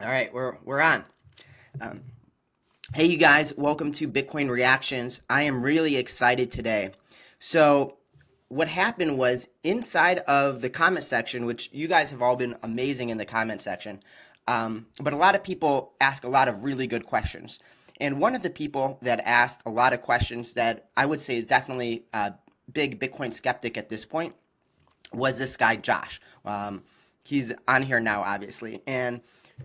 All right, we're on. Um, hey, you guys, welcome to Bitcoin Reactions. I am really excited today. So, what happened was inside of the comment section, which you guys have all been amazing in the comment section, but a lot of people ask a lot of really good questions. And one of the people that asked a lot of questions that I would say is definitely a big Bitcoin skeptic at this point was this guy Josh. He's on here now, obviously, and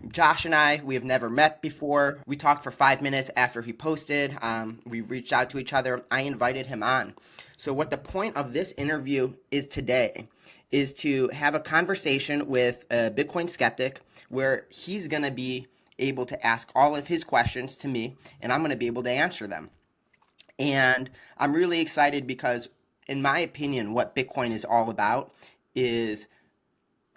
Josh and we have never met before. We talked for 5 minutes after he posted. We reached out to each other. I invited him on. So, what the point of this interview is today is to have a conversation with a Bitcoin skeptic where he's going to be able to ask all of his questions to me, and I'm going to be able to answer them. And I'm really excited because, in my opinion, what Bitcoin is all about is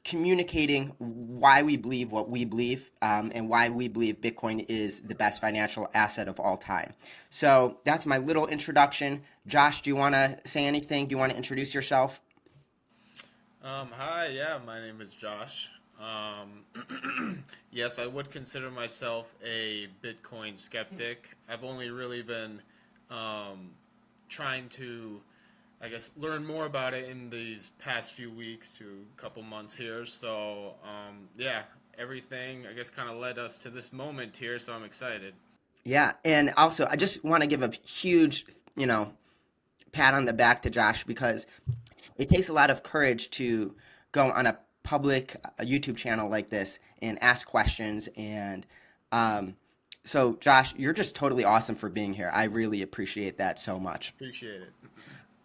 communicating why we believe what we believe and why we believe Bitcoin is the best financial asset of all time. So that's my little introduction. Josh, do you want to say anything? Do you want to introduce yourself? Hi, yeah, my name is Josh. Yes, I would consider myself a Bitcoin skeptic. I've only really been um, trying to, I guess, learn more about it in these past few weeks to couple months here. So, yeah, everything, I guess, kind of led us to this moment here, so I'm excited. Yeah, and also I just want to give a huge, you know, pat on the back to Josh because it takes a lot of courage to go on a public YouTube channel like this and ask questions. And um, so, Josh, you're just totally awesome for being here. I really appreciate that so much. Appreciate it.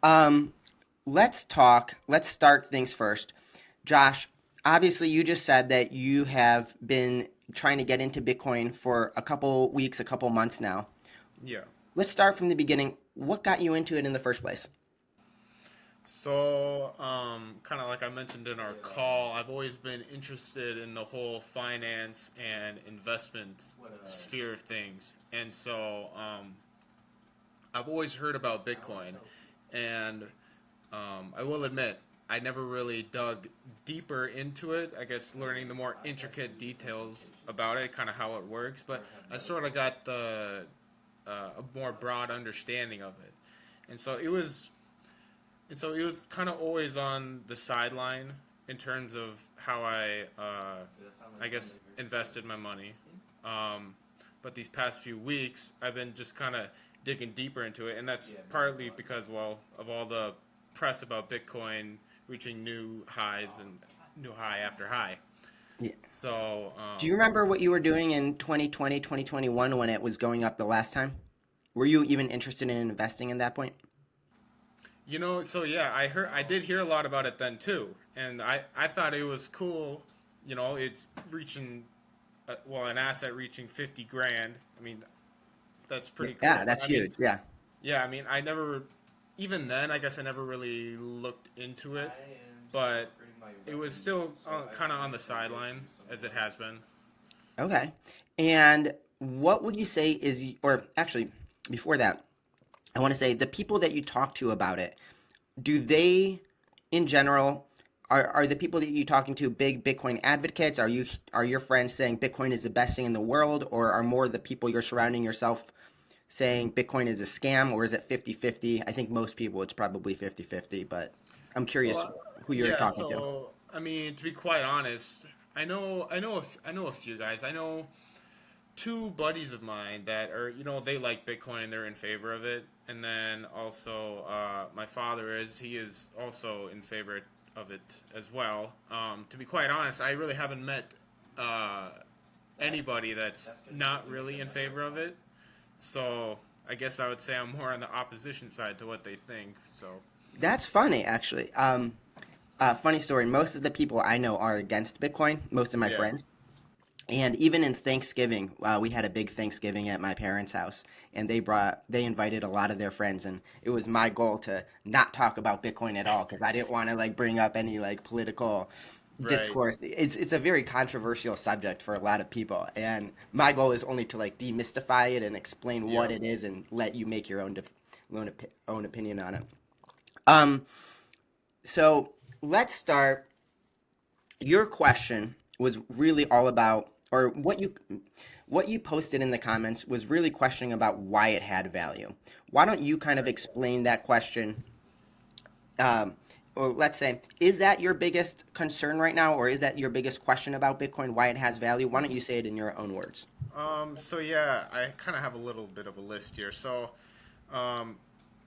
Um, let's talk. Let's start things first. Josh, obviously, you just said that you have been trying to get into Bitcoin for a couple weeks, a couple months now. Yeah. Let's start from the beginning. What got you into it in the first place? So, kind of like I mentioned in our call, I've always been interested in the whole finance and investment sphere of things. And so, I've always heard about Bitcoin. And I will admit, I never really dug deeper into it. I guess learning the more intricate details about it, kind of how it works. But I sort of got a more broad understanding of it. And so it was it was kind of always on the sideline in terms of how I guess, invested my money. Um, but these past few weeks, I've been just kind of digging deeper into it, and that's partly because, well, of all the press about Bitcoin reaching new highs and new high after high. Yeah. So, Do you remember what you were doing in 2020, 2021 when it was going up the last time? Were you even interested in investing in that point? so yeah, I did hear a lot about it then too, and I thought it was cool. It's reaching, well, an asset reaching 50 grand. I mean, that's pretty Yeah, cool. that's I mean, huge. Yeah. yeah, I mean, I never, even then, I guess I never really looked into it, but it was still kind of on the sideline as it has been. Okay. And what would you say is, or actually, before that, I want to say the people that you talk to about it, do they, in general, are the people that you're talking to big Bitcoin advocates? Are your friends saying Bitcoin is the best thing in the world, or are more the people you're surrounding yourself saying Bitcoin is a scam, or is it 50-50? I think most people it's probably 50-50, but I'm So curious who you're yeah, talking to. so I mean, to be quite honest, I know a few guys. I know two buddies of mine that are, they like Bitcoin and they're in favor of it. And then also, my father he is also in favor of it as well. To be quite honest, I really haven't met uh, anybody that's not really in favor of it. So I guess I would say I'm more on the opposition side to what they think. So That's funny, actually. Funny story. Most of the people I know are against Bitcoin. Most of my yeah, friends. And even in Thanksgiving, we had a big Thanksgiving at my parents' house, and they invited a lot of their friends, and it was my goal to not talk about Bitcoin at all because I didn't want to like bring up any like political right. discourse. It's a very controversial subject for a lot of people, and my goal is only to like demystify it and explain what Yep. it is and let you make your own opinion on it. Um, so let's start. Your question was really all about or what you posted in the comments was really questioning about why it had value. Why don't you kind of Right. explain that question? Um, or let's say, is that your biggest concern right now, or is that your biggest question about Bitcoin, why it has value? Why don't you say it in your own words? So yeah, I kind of have a little bit of a list here. So, um,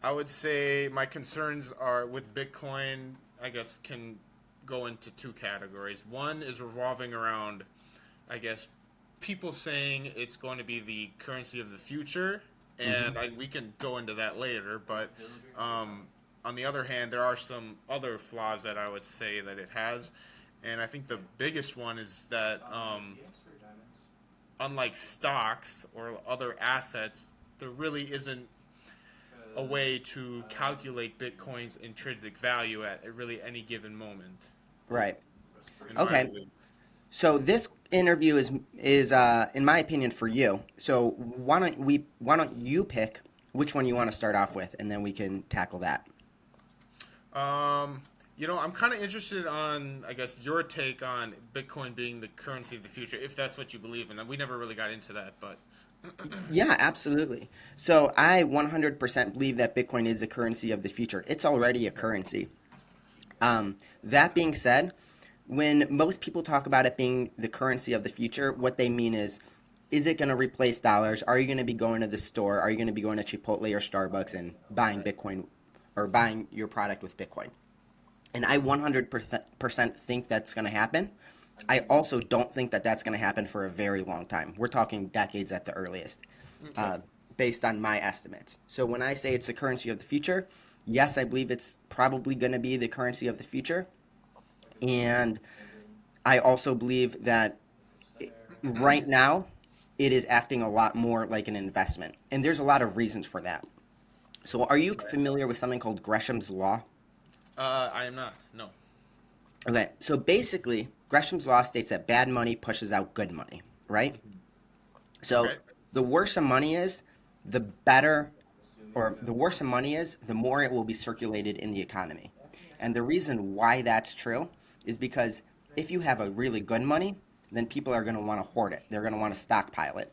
I would say my concerns are with Bitcoin, I guess, can go into two categories. One is revolving around, I guess, people saying it's going to be the currency of the future, Hmm. and we can go into that later. But um, on the other hand, there are some other flaws that I would say that it has, and I think the biggest one is that unlike stocks or other assets, there really isn't a way to calculate Bitcoin's intrinsic value at really any given moment, Right. in my Okay. belief. So this interview is in my opinion for you. So why don't you pick which one you want to start off with, and then we can tackle that. Um, I'm kind of interested on, I guess, your take on Bitcoin being the currency of the future, if that's what you believe in. And we never really got into that, but Yeah, absolutely. So I 100% believe that Bitcoin is the currency of the future. It's already a currency. That being said, when most people talk about it being the currency of the future, what they mean is it going to replace dollars? Are you going to be going to the store? Are you going to be going to Chipotle or Starbucks and buying Bitcoin or buying your product with Bitcoin? And I 100% think that's going to happen. I also don't think that that's going to happen for a very long time. We're talking decades at the earliest, okay. uh, based on my estimates. So when I say it's the currency of the future, yes, I believe it's probably going to be the currency of the future. And I also believe that right now it is acting a lot more like an investment. And there's a lot of reasons for that. So are you familiar with something called Gresham's Law? I am not. No. Okay, so basically, Gresham's Law states that bad money pushes out good money, right? So Okay. the worse the money is, the better, or the worse the money is, the more it will be circulated in the economy. And the reason why that's true is because if you have a really good money, then people are going to want to hoard it. They're going to want to stockpile it.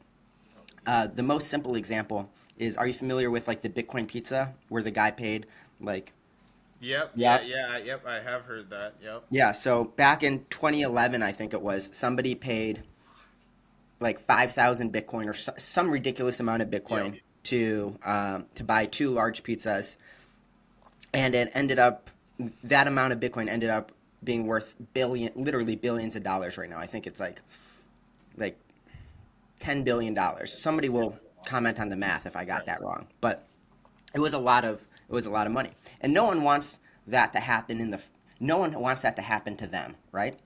The most simple example is, are you familiar with like the Bitcoin pizza where the guy paid like, Yep. Yeah. yep, Yeah. Yep. I have heard that. Yep. yeah, so back in 2011, I think it was, somebody paid like 5,000 Bitcoin or some ridiculous amount of Yep. Bitcoin to buy two large pizzas, and it ended up that amount of Bitcoin ended up being worth literally billions of dollars right now. I think it's like $10 billion. Somebody will comment on the math if I got Right. that wrong, but it was a lot of money, and no one wants that to happen no one wants that to happen to them, right?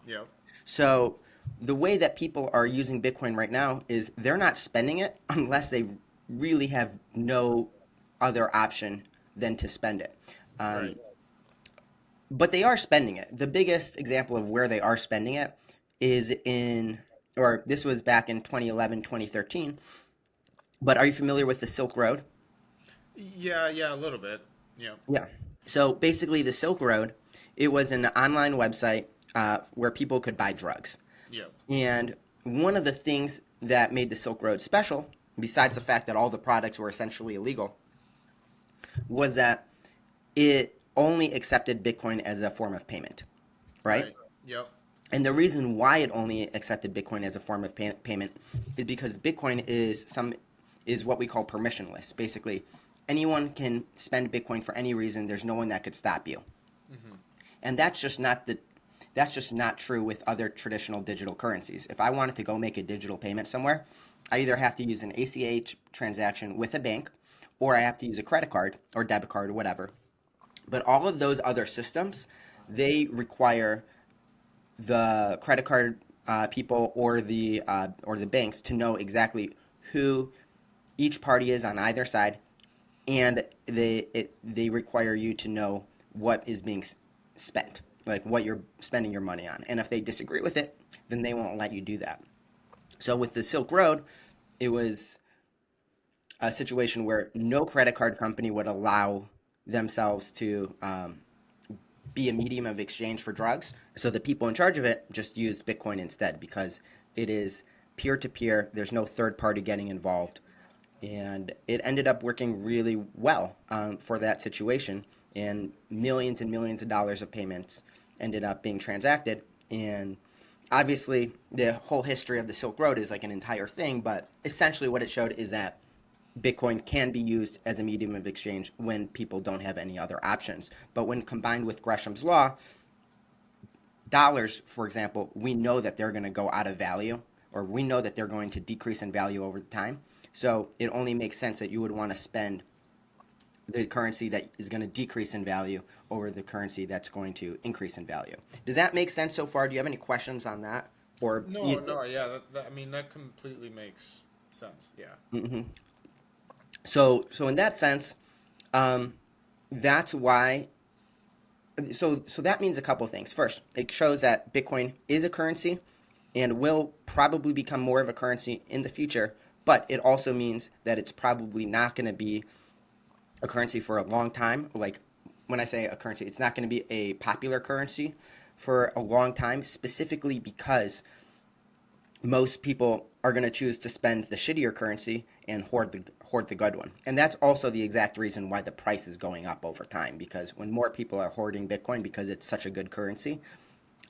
Yep. So the way that people are using Bitcoin right now is they're not spending it unless they really have no other option than to spend it. Right. Um, but they are spending it. The biggest example of where they are spending it is or this was back in 2011, 2013. But are you familiar with the Silk Road? Yeah. Yeah. A little bit. Yep. Yeah. So basically, the Silk Road, it was an online website where people could buy drugs. Yep. And one of the things that made the Silk Road special, besides the fact that all the products were essentially illegal, was that it only accepted Bitcoin as a form of payment, right? Right. Yep. And the reason why it only accepted Bitcoin as a form of payment is because Bitcoin is what we call permissionless. Basically, anyone can spend Bitcoin for any reason. There's no one that could stop you. Hmm. And that's just not true with other traditional digital currencies. If I wanted to go make a digital payment somewhere, I either have to use an ACH transaction with a bank, or I have to use a credit card or debit card or whatever. But all of those other systems, they require the credit card people or the banks to know exactly who each party is on either side, and they require you to know what is being spent, like what you're spending your money on. And if they disagree with it, then they won't let you do that. So with the Silk Road, it was a situation where no credit card company would allow themselves to be a medium of exchange for drugs. So the people in charge of it just used Bitcoin instead because It is peer to peer. There's no third party getting involved. And it ended up working really well for that situation. And millions of dollars of payments ended up being transacted. And obviously, the whole history of the Silk Road is like an entire thing, but essentially, what it showed is that Bitcoin can be used as a medium of exchange when people don't have any other options. But when combined with Gresham's law, dollars, for example, we know that they're going to go out of value, or we know that they're going to decrease in value over the time. So it only makes sense that you would want to spend the currency that is going to decrease in value over the currency that's going to increase in value. Does that make sense so far? Do you have any questions on that? Or No, you, no, yeah. I mean, that completely makes sense. Yeah. so in that sense, um, that's why. So that means a couple of things. First, it shows that Bitcoin is a currency and will probably become more of a currency in the future. But it also means that it's probably not going to be a currency for a long time. Like when I say a currency, it's not going to be a popular currency for a long time, specifically because most people are going to choose to spend the shittier currency and hoard the good one. And that's also the exact reason why the price is going up over time, because when more people are hoarding Bitcoin because it's such a good currency,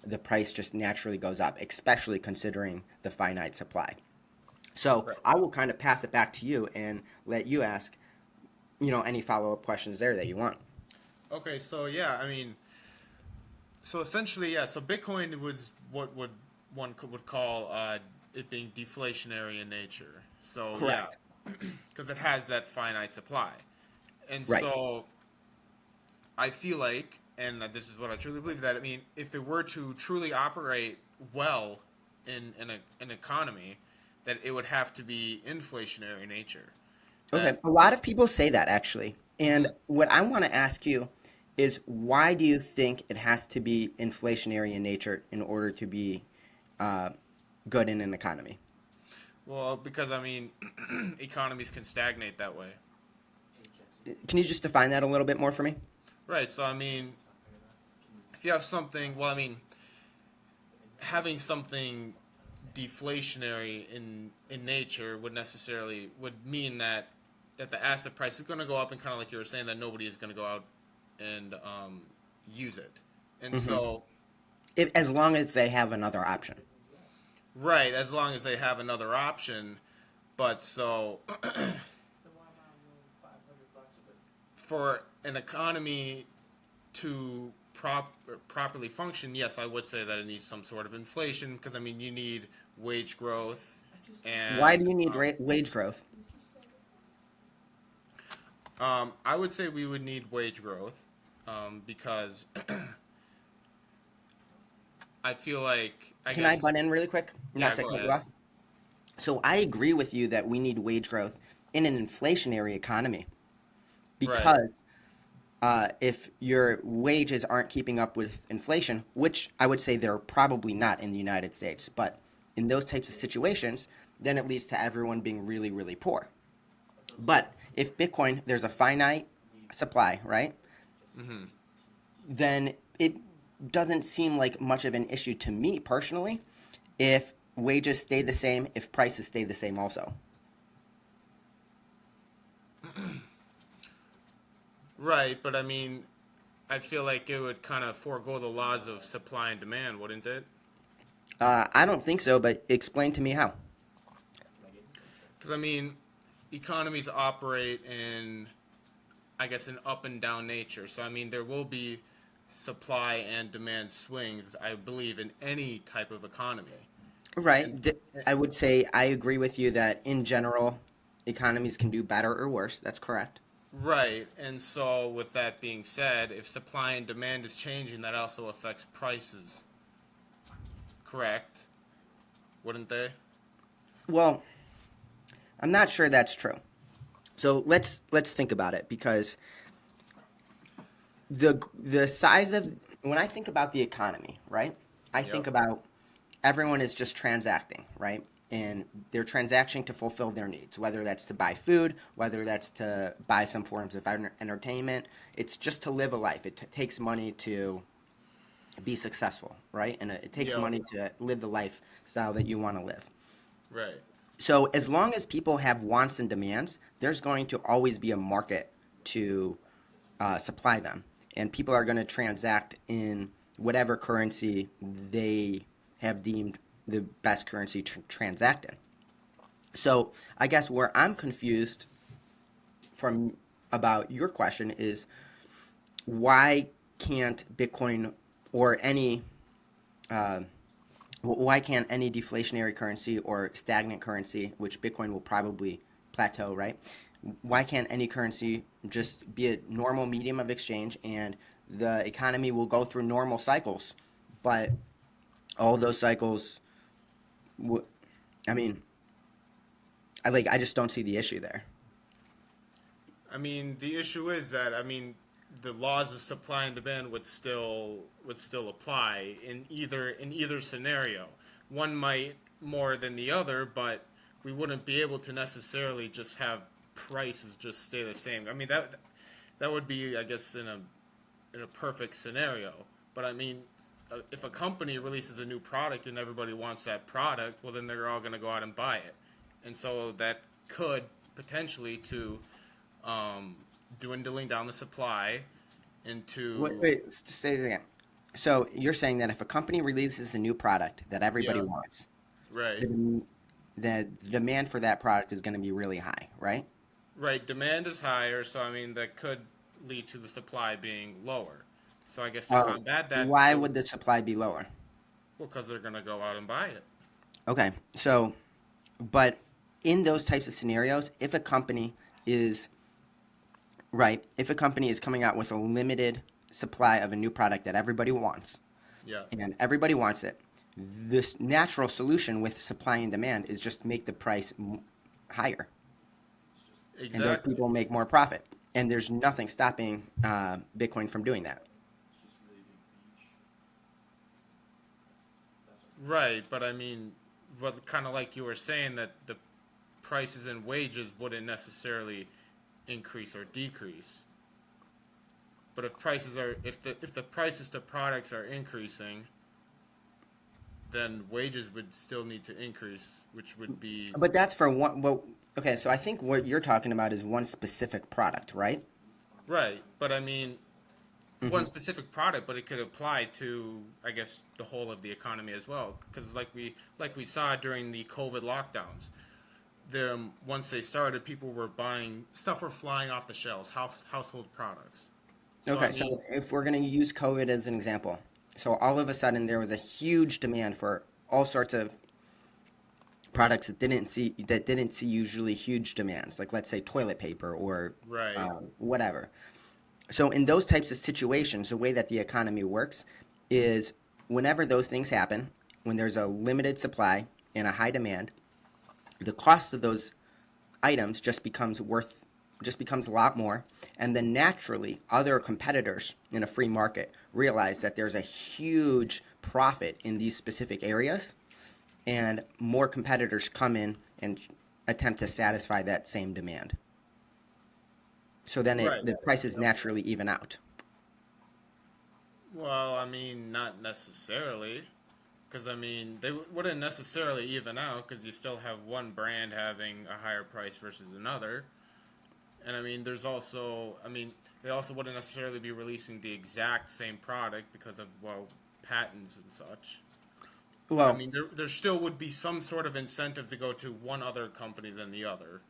the price just naturally goes up, especially considering the finite supply. So Right. I will kind of pass it back to you and let you ask, any follow-up questions there that you want. Okay, so yeah, I mean, so essentially, yeah. So Bitcoin was what would would call it being deflationary in nature. So yeah, Correct. because it has that finite supply, and Right. so I feel like, and this is what I truly believe, that I mean, if it were to truly operate well in an economy, that it would have to be inflationary in nature. Okay. That A lot of people say that actually. And mhm. what I want to ask you is why do you think it has to be inflationary in nature in order to be uh, good in an economy? Well, because I mean, economies can stagnate that way. Can you just define that a little bit more for me? Right. So I mean, if you have something, well, I mean, having something deflationary in nature would mean that the asset price is going to go up, and kind of like you were saying, that nobody is going to go out and use it, and Hmm. so As long as they have another option. right, as long as they have another option, but so for an economy to properly function, yes, I would say that it needs some sort of inflation, because I mean you need wage growth, Why and do you need wage growth? I would say we would need wage growth, because I feel like, I Can I guess, butt in really quick? Not yeah, to go cut you ahead. off. So I agree with you that we need wage growth in an inflationary economy Right. because if your wages aren't keeping up with inflation, which I would say they're probably not in the United States, but in those types of situations, then it leads to everyone being really, really poor. But if Bitcoin, there's a finite supply, right? Hmm. Then it doesn't seem like much of an issue to me personally if wages stay the same, if prices stay the same also. Right, but I mean, I feel like it would kind of forego the laws of supply and demand, wouldn't it? I don't think so, but explain to me how. Because I mean, economies operate in, I guess, an up and down nature. So I mean, there will be supply and demand swings, I believe, in any type of economy. And Right. I would say I agree with you that in general, economies can do better or worse. That's correct. right, and so with that being said, if supply and demand is changing, that also affects prices. Correct? Wouldn't they? Well, I'm not sure that's true. So let's think about it because the size of when I think about the economy, right? I Yep. think about everyone is just transacting, right? And they're transacting to fulfill their needs, whether that's to buy food, whether that's to buy some forms of entertainment. It's just to live a life. It takes money to be successful, right? And it takes Yeah. money to live the lifestyle that you want to live. Right. So as long as people have wants and demands, there's going to always be a market to supply them, and people are going to transact in whatever currency they have deemed the best currency to transact in. So I guess where I'm confused from about your question is why can't Bitcoin or any uh, why can't any deflationary currency or stagnant currency, which Bitcoin will probably plateau, right? Why can't any currency just be a normal medium of exchange and the economy will go through normal cycles? But all those cycles, I mean, I just don't see the issue there. I mean, the issue is that the laws of supply and demand would still apply in either scenario. One might more than the other, but we wouldn't be able to necessarily just have prices just stay the same. I mean that would be, I guess, in a perfect scenario. But I mean, if a company releases a new product and everybody wants that product, well, then they're all going to go out and buy it, and so that could potentially to um, dwindling down the supply Wait, into wait, say it again. So you're saying that if a company releases a new product that everybody yeah, wants, right, the, the demand for that product is going to be really high, right? right. Demand is higher, so I mean that could lead to the supply being lower. So I guess to combat that, Why there would would, the supply be lower? well, because they're going to go out and buy it. Okay, so, but in those types of scenarios, if a company is, right, if a company is coming out with a limited supply of a new product that everybody wants, Yeah, and everybody wants it, this natural solution with supply and demand is just make the price higher, and those exactly. people make more profit. And there's nothing stopping Bitcoin from doing that. Right, but I mean, what kind of like you were saying that the prices and wages wouldn't necessarily increase or decrease. But if the prices to products are increasing, then wages would still need to increase, which would be But that's for one. Well, okay, so I think what you're talking about is one specific product, right? right. But I mean, Hmm. one specific product, but it could apply to, I guess, the whole of the economy as well. Because like we saw during the COVID lockdowns, once they started, people were buying stuff were flying off the shelves, household products. So I Okay, mean, so if we're going to use COVID as an example, so all of a sudden there was a huge demand for all sorts of products that didn't see usually huge demands, like let's say toilet paper or right, whatever. So in those types of situations, the way that the economy works is whenever those things happen, when there's a limited supply and a high demand, the cost of those items just becomes a lot more, and then naturally other competitors in a free market realize that there's a huge profit in these specific areas, and more competitors come in and attempt to satisfy that same demand. So then right. the prices naturally even out. Well, I mean, not necessarily. Because I mean, they wouldn't necessarily even out because you still have one brand having a higher price versus another. And I mean, they also wouldn't necessarily be releasing the exact same product because of, well, patents and such. But I Well, mean, there still would be some sort of incentive to go to one other company than the other,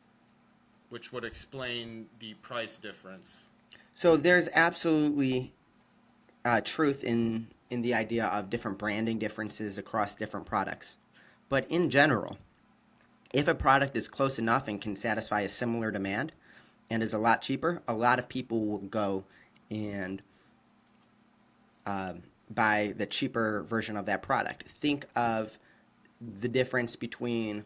which would explain the price difference. so there's absolutely truth in the idea of different branding differences across different products, but in general, if a product is close enough and can satisfy a similar demand and is a lot cheaper, a lot of people will go and buy the cheaper version of that product. Think of the difference between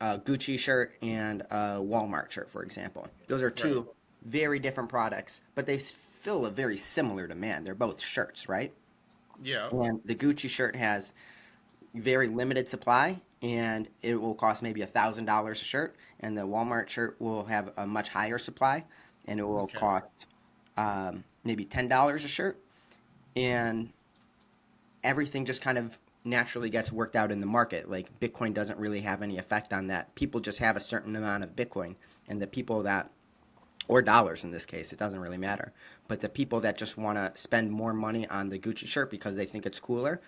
a Gucci shirt and a Walmart shirt, for example. Those are Right. two very different products, but they fill a very similar demand. They're both shirts, right? Yeah. And the Gucci shirt has very limited supply, and it will cost maybe $1,000 a shirt, and the Walmart shirt will have a much higher supply, and it will Okay. cost maybe $10 a shirt. And everything just kind of naturally gets worked out in the market. Like Bitcoin doesn't really have any effect on that. People just have a certain amount of Bitcoin, and the people that, or dollars in this case, it doesn't really matter. But the people that just want to spend more money on the Gucci shirt because they think it's cooler,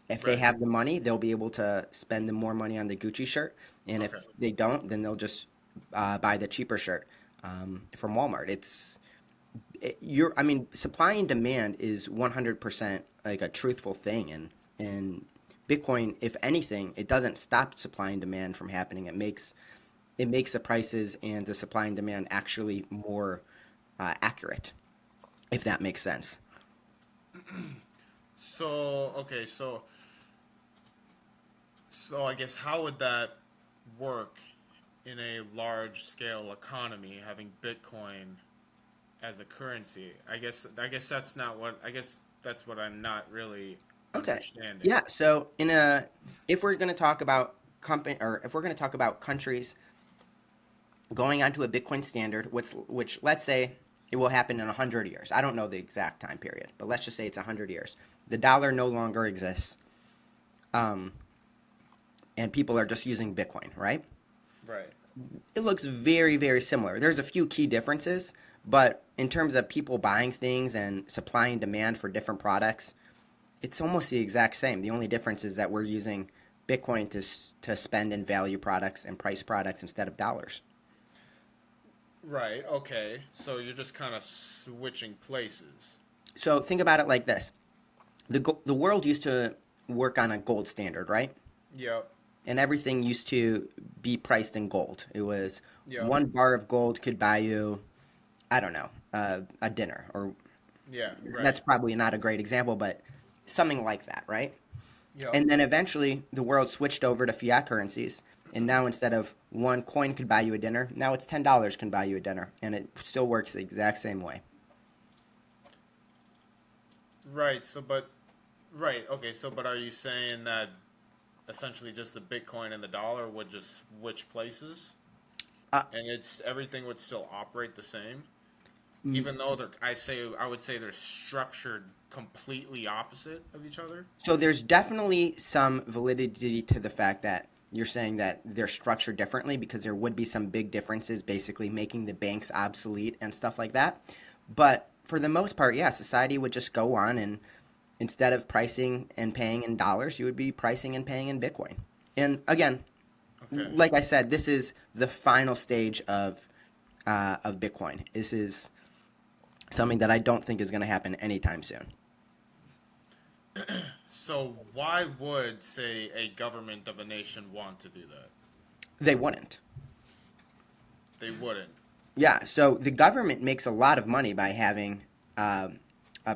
if they Right. have the money, they'll be able to spend the more money on the Gucci shirt. And if Okay. they don't, then they'll just buy the cheaper shirt from Walmart. I mean, supply and demand is 100% like a truthful thing, and Bitcoin, if anything, it doesn't stop supply and demand from happening. It makes the prices and the supply and demand actually more accurate, if that makes sense. So okay, so I guess how would that work in a large scale economy having Bitcoin as a currency? I guess that's what I'm not really Okay. understanding. Yeah. So if we're going to talk about company, or if we're going to talk about countries going onto a Bitcoin standard, which let's say it will happen in 100 years. I don't know the exact time period, but let's just say it's 100 years. The dollar no longer exists, um, and people are just using Bitcoin, right? Right. It looks very, very similar. There's a few key differences, but in terms of people buying things and supply and demand for different products, it's almost the exact same. The only difference is that we're using Bitcoin to spend and value products and price products instead of dollars. Right. Okay. So you're just kind of switching places. So think about it like this: the world used to work on a gold standard, right? Yep. And everything used to be priced in gold. It was Yep. 1 bar of gold could buy you, I don't know, a dinner, or Yeah. that's Right. probably not a great example, but something like that, right? Yep. And then eventually the world switched over to fiat currencies. And now instead of one coin could buy you a dinner, now it's $10 can buy you a dinner. And it still works the exact same way. Right. Right. Okay. So but are you saying that essentially just the Bitcoin and the dollar would just switch places, Uh, and it's everything would still operate the same, mm, even though I would say they're structured completely opposite of each other. so there's definitely some validity to the fact that you're saying that they're structured differently, because there would be some big differences, basically making the banks obsolete and stuff like that. But for the most part, yeah, society would just go on, and instead of pricing and paying in dollars, you would be pricing and paying in Bitcoin. And again, Okay. like I said, this is the final stage of Bitcoin. This is something that I don't think is going to happen anytime soon. So why would say a government of a nation want to do that? They wouldn't. They wouldn't. Yeah, so the government makes a lot of money by having a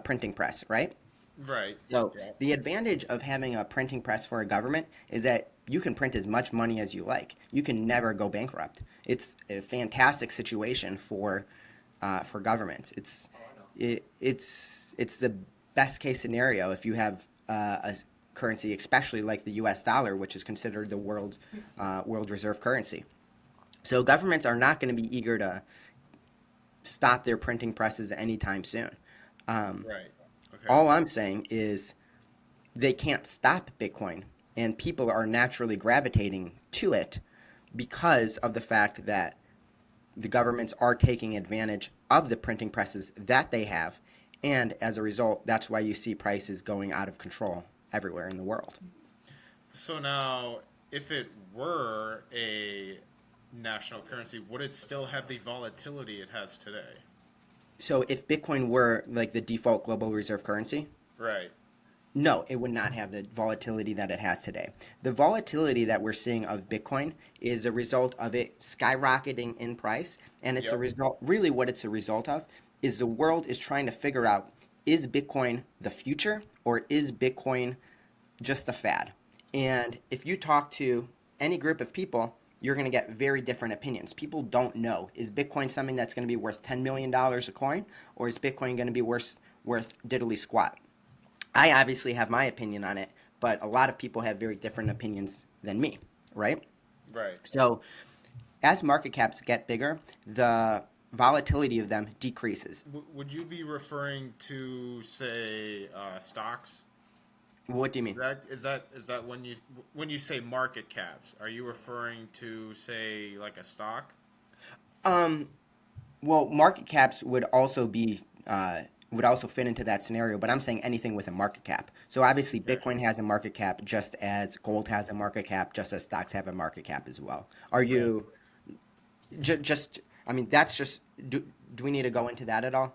printing press, right? Right. So Yeah. the advantage of having a printing press for a government is that you can print as much money as you like. You can never go bankrupt. It's a fantastic situation for governments. It's the best case scenario if you have a currency, especially like the U.S. dollar, which is considered the world reserve currency. So governments are not going to be eager to stop their printing presses anytime soon. Um, Right. Okay. all I'm saying is they can't stop Bitcoin, and people are naturally gravitating to it because of the fact that the governments are taking advantage of the printing presses that they have, and as a result, that's why you see prices going out of control everywhere in the world. So now, if it were a national currency, would it still have the volatility it has today? So if Bitcoin were like the default global reserve currency, Right. no, it would not have the volatility that it has today. The volatility that we're seeing of Bitcoin is a result of it skyrocketing in price. And it's a Yep. result, really, what it's a result of is the world is trying to figure out, is Bitcoin the future, or is Bitcoin just a fad? And if you talk to any group of people, you're going to get very different opinions. People don't know, is Bitcoin something that's going to be worth $10 million a coin, or is Bitcoin going to be worth diddly squat? I obviously have my opinion on it, but a lot of people have very different opinions than me, right? Right. So as market caps get bigger, the volatility of them decreases. Would you be referring to, say, stocks? What do you mean? Is that when you say market caps? Are you referring to say like a stock? Um, well, market caps would also fit into that scenario, but I'm saying anything with a market cap. So obviously, Okay. Bitcoin has a market cap, just as gold has a market cap, just as stocks have a market cap as well. Are Right. you just? I mean, that's just. Do we need to go into that at all?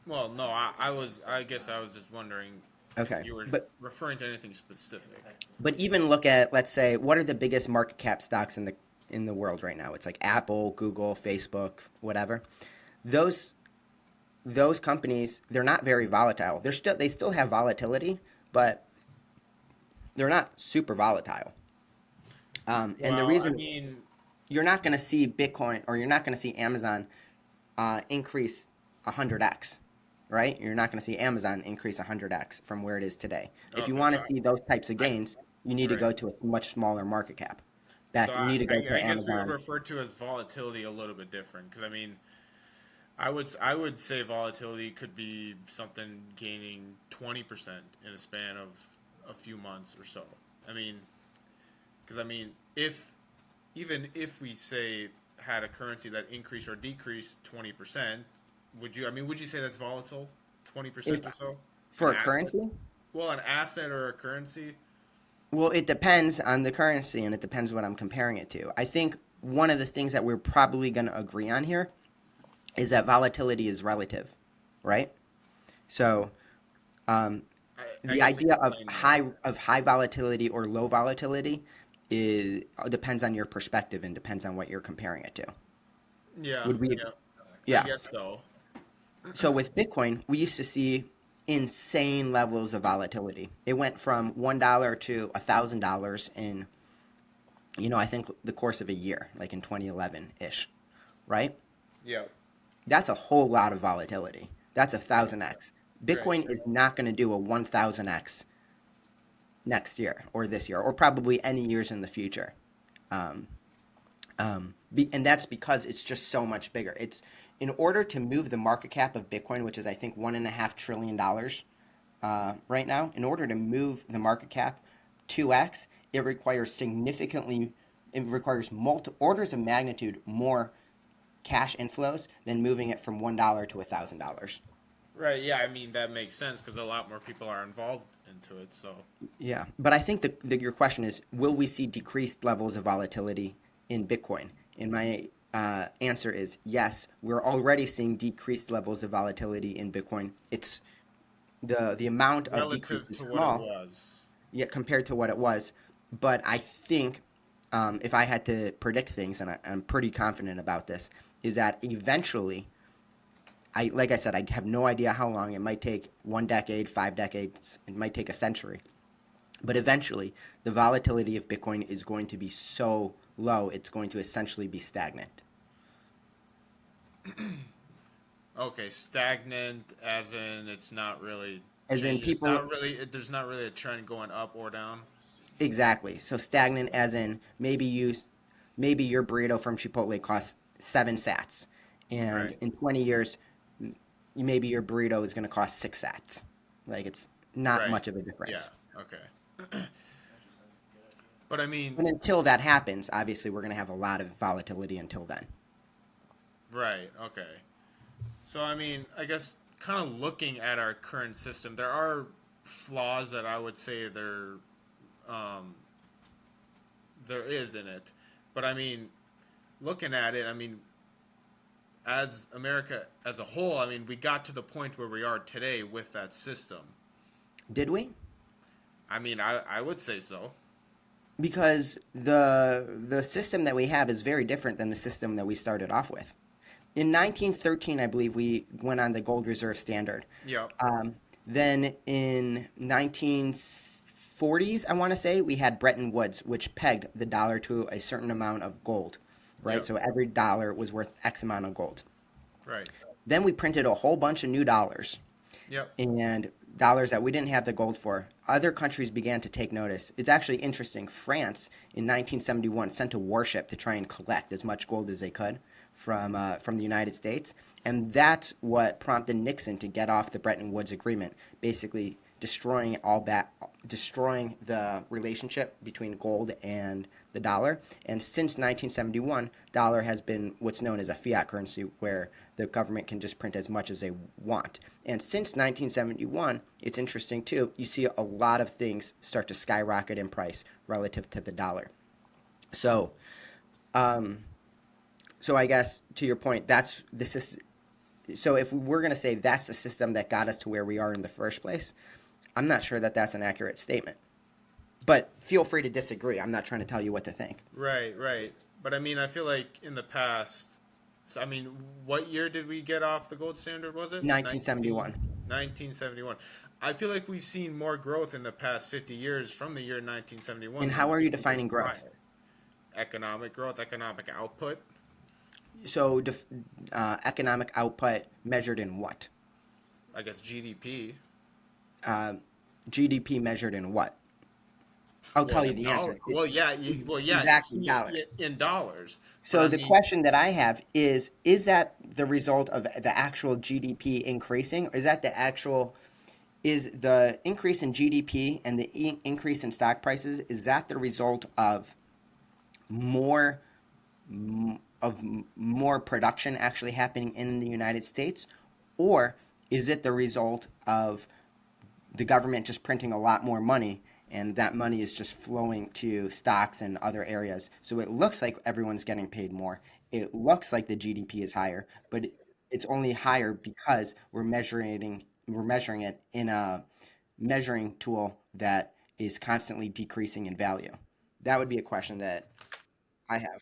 Well, no, I guess I was just wondering if Okay, you were but referring to anything specific. even look at, let's say, what are the biggest market cap stocks in the world right now? It's like Apple, Google, Facebook, whatever. Those those companies, they're not very volatile. They still have volatility, but they're not super volatile. And the Well, I reason mean, you're not going to see Bitcoin or you're not going to see Amazon increase 100x, right? You're not going to see Amazon increase 100x from where it is today. If you okay, want to see those types of I gains, you need to right. go to a much smaller market cap. So You need to go to I guess we would Amazon. refer to as volatility a little bit different because I mean, I would say volatility could be something gaining 20% in a span of a few months or so. I mean, because I mean, if even if we say had a currency that increased or decreased 20%, would you say that's volatile? If 20% or so? An for a asset? currency, Well, an asset or a currency? well, it depends on the currency and it depends what I'm comparing it to. I think one of the things that we're probably going to agree on here is that volatility is relative, right? So um, I the guess idea explain more. of high volatility or low volatility is depends on your perspective and depends on what you're comparing it to. Yeah, Would we? yeah, I Yeah. guess so. So with Bitcoin, we used to see insane levels of volatility. It went from $1 to $1,000 in, I think the course of a year, like in 2011 ish, right? Yeah, That's a whole lot of volatility. That's a right, 1,000x. right. Bitcoin is not going to do a 1,000x next year or this year or probably any years in the future. Um, and that's because it's just so much bigger. It's in order to move the market cap of Bitcoin, which is I think $1.5 trillion right now. In order to move the market cap 2x, it requires multiple orders of magnitude more cash inflows than moving it from $1 to $1,000. Right, yeah, I mean, that makes sense because a lot more people are involved into it, so. Yeah, but I think your question is, will we see decreased levels of volatility in Bitcoin? And my answer is yes. We're already seeing decreased levels of volatility in Bitcoin. It's the amount of decrease Relative is to what it small, was. yet compared to what it was. But I think if I had to predict things, and I'm pretty confident about this, is that eventually, like I said, I have no idea how long. It might take 1 decade, 5 decades. It might take a century. But eventually, the volatility of Bitcoin is going to be so low, it's going to essentially be stagnant. Okay, stagnant, as in it's not really As in changing. It's not people, really, there's not really a trend going up or down. exactly. So stagnant as in maybe your burrito from Chipotle costs 7 sats. And Right, in 20 years, maybe your burrito is going to cost 6 sats. Like it's not right. much of a Yeah, difference. okay. But I mean, But until that happens, obviously, we're going to have a lot of volatility until then. right, okay. So, I mean, I guess kind of looking at our current system, there are flaws that I would say um, there is in it. But I mean, looking at it, I mean, as America as a whole, I mean, we got to the point where we are today with that system. Did we? I mean, I would say so. Because the system that we have is very different than the system that we started off with. In 1913, I believe we went on the gold reserve standard. Yep. Then in 1940s, I want to say we had Bretton Woods, which pegged the dollar to a certain amount of gold, right? Yep. So every dollar was worth X amount of gold. Right. Then we printed a whole bunch of new dollars Yep. and dollars that we didn't have the gold for. Other countries began to take notice. It's actually interesting. France in 1971 sent a warship to try and collect as much gold as they could from the United States, and that's what prompted Nixon to get off the Bretton Woods Agreement, basically destroying destroying the relationship between gold and the dollar. And since 1971, dollar has been what's known as a fiat currency, where the government can just print as much as they want. And since 1971, it's interesting too. You see a lot of things start to skyrocket in price relative to the dollar. So, um, so I guess to your point, that's this is so if we're going to say that's the system that got us to where we are in the first place, I'm not sure that that's an accurate statement. But feel free to disagree. I'm not trying to tell you what to think. Right, right. But I mean, I feel like in the past, so, I mean, what year did we get off the gold standard, was it? 1971. 1971. I feel like we've seen more growth in the past 50 years from the year 1971 And than how the are you 50 years defining growth? prior. Economic growth, economic output. So, economic output measured in what? I guess GDP. Uh, GDP measured in what? I'll Well, tell you in the dollar. answer. Well, yeah. Exactly, dollars. In dollars. But So I the mean, question that I have is that the result of the actual GDP increasing? Or is that the actual is the increase in GDP and the increase in stock prices, is that the result of more more production actually happening in the United States, or is it the result of the government just printing a lot more money and that money is just flowing to stocks and other areas? So it looks like everyone's getting paid more. It looks like the GDP is higher, but it's only higher because we're measuring it in a measuring tool that is constantly decreasing in value. That would be a question that I have.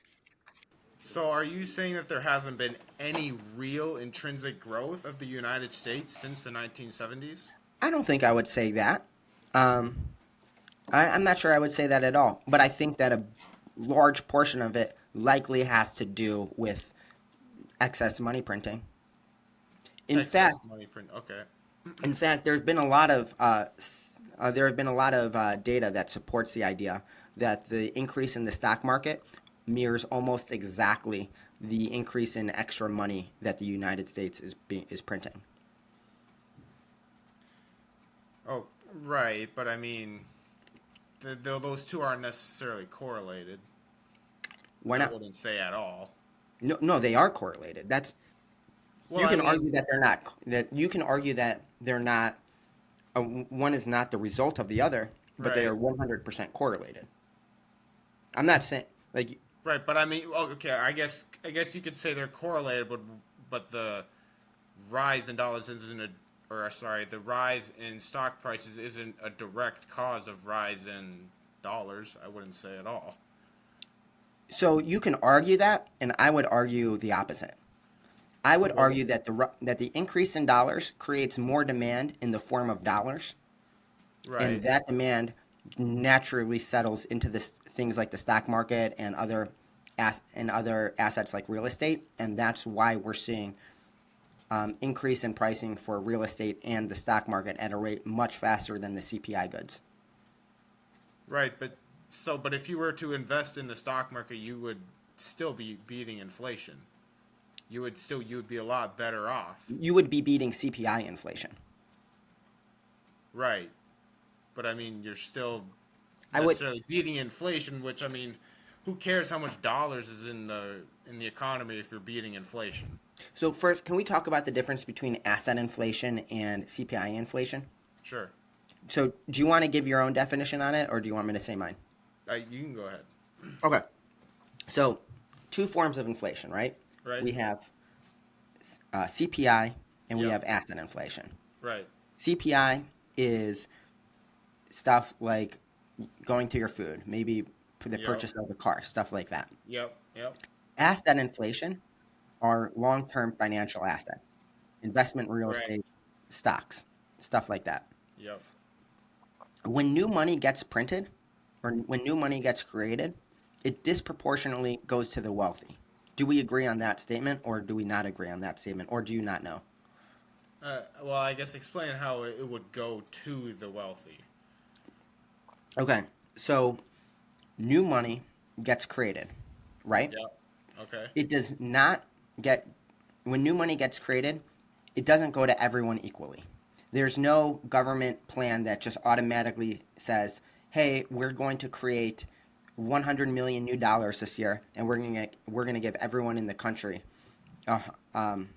so are you saying that there hasn't been any real intrinsic growth of the United States since the 1970s? I don't think I would say that. Um, I'm not sure I would say that at all, but I think that a large portion of it likely has to do with excess money printing. In fact, Excess money print. Okay. in fact, there's been a lot of there have been a lot of data that supports the idea that the increase in the stock market mirrors almost exactly the increase in extra money that the United States is printing. Oh, right. But I mean, those two aren't necessarily correlated. Why I not? wouldn't say at all. No, no, they are correlated. That's Well, you I can argue mean, that they're not. That you can argue that they're not. One is not the result of the other, but they are right, 100% correlated. I'm not saying like right. But I mean, okay. I guess you could say they're correlated, but the rise in dollars isn't a, or sorry, the rise in stock prices isn't a direct cause of rise in dollars. I wouldn't say at all. so. You can argue that, and I would argue the opposite. I would Well, argue that the increase in dollars creates more demand in the form of dollars, and right, that demand naturally settles into this things like the stock market and other assets like real estate, and that's why we're seeing increase in pricing for real estate and the stock market at a rate much faster than the CPI goods. right. But if you were to invest in the stock market, you would still be beating inflation. You would be a lot better off. You would be beating CPI inflation. Right. But I mean, you're still I would. necessarily beating inflation, which I mean, who cares how much dollars is in the economy if you're beating inflation? So first, can we talk about the difference between asset inflation and CPI inflation? Sure. So do you want to give your own definition on it, or do you want me to say mine? You can go ahead. Okay. So two forms of inflation, right? Right. We have CPI and we Yep. have asset inflation. Right. CPI is stuff like going to your food, maybe for the Yep. purchase of a car, stuff like that. Yep. Yep. Asset inflation are long-term financial assets, investment real Right. estate, stocks, stuff like that. Yep. When new money gets printed or when new money gets created, it disproportionately goes to the wealthy. Do we agree on that statement or do we not agree on that statement or do you not know? Well, I guess explain how it would go to the wealthy. Okay, so new money gets created, right? Yep. Okay. It does not get, when new money gets created, it doesn't go to everyone equally. There's no government plan that just automatically says, "Hey, we're going to create 100 million new dollars this year, and we're gonna give everyone in the country uh, um,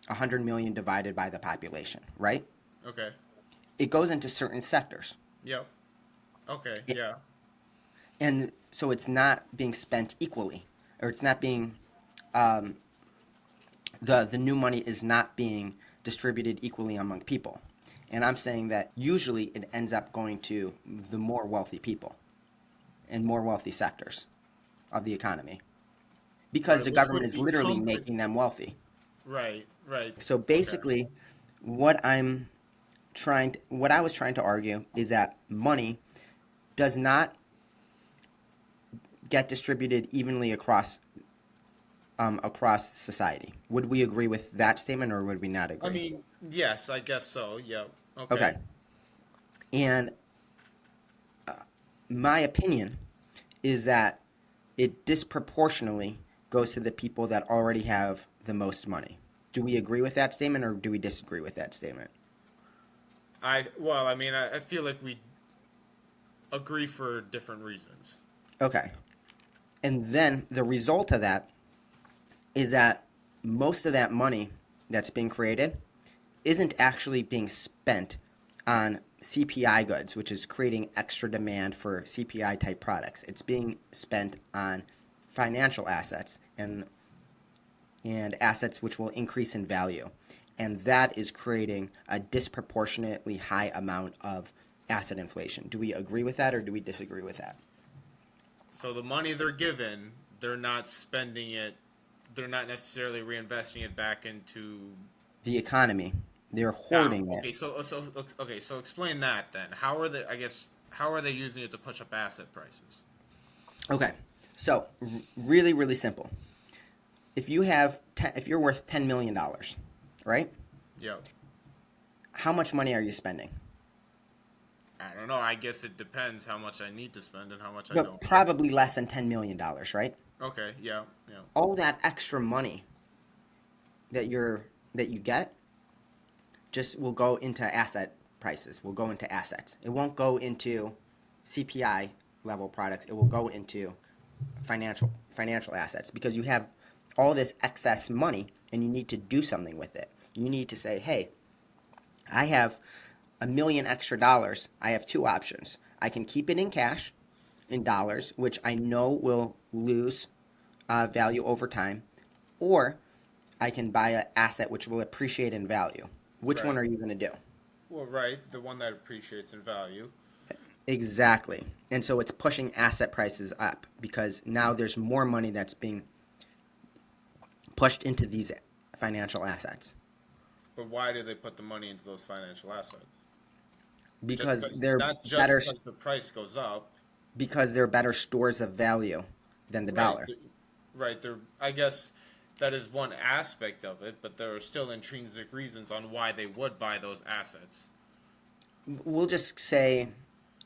100 million divided by the population." Right? Okay. It goes into certain sectors, Yep. Okay. it, Yeah. and so it's not being spent equally, or it's not being um, the new money is not being distributed equally among people. And I'm saying that usually it ends up going to the more wealthy people and more wealthy sectors of the economy because Right. the Which government would is be literally making them wealthy. right. Right. So Okay. basically, what I was trying to argue is that money does not get distributed evenly across society. Would we agree with that statement, or would we not I agree? mean, yes, I guess so. Yep. Okay. Okay. And my opinion is that it disproportionately goes to the people that already have the most money. Do we agree with that statement, or do we disagree with that statement? I mean, I feel like we agree for different reasons. Okay. And then the result of that is that most of that money that's being created isn't actually being spent on CPI goods, which is creating extra demand for CPI type products. It's being spent on financial assets and assets which will increase in value. And that is creating a disproportionately high amount of asset inflation. Do we agree with that, or do we disagree with that? So the money they're given, they're not spending it. They're not necessarily reinvesting it back into. The economy, they're Now, hoarding it. okay, so explain that then. How are they? I guess how are they using it to push up asset prices? Okay, so really, really simple. If you're worth $10 million, right? Yep. How much money are you spending? I don't know. I guess it depends how much I need to spend and how much I But don't. probably less than $10 million, right? Okay. Yeah. Yeah. All that extra money that you get just will go into asset prices. Will go into assets. It won't go into CPI level products. It will go into financial assets because you have all this excess money and you need to do something with it. You need to say, "Hey, I have $1 million extra dollars. I have two options. I can keep it in cash, in dollars, which I know will lose value over time, or I can buy an asset which will appreciate in value. Which one Right. are you going to do?" Well, right. The one that appreciates in value. Exactly. And so it's pushing asset prices up because now there's more money that's being pushed into these financial assets But why do they put the money into those financial assets? Just because because, they're not just better because the price goes up, because they're better stores of value than the right? dollar. Right. There. I guess that is one aspect of it, but there are still intrinsic reasons on why they would buy those assets. We'll just say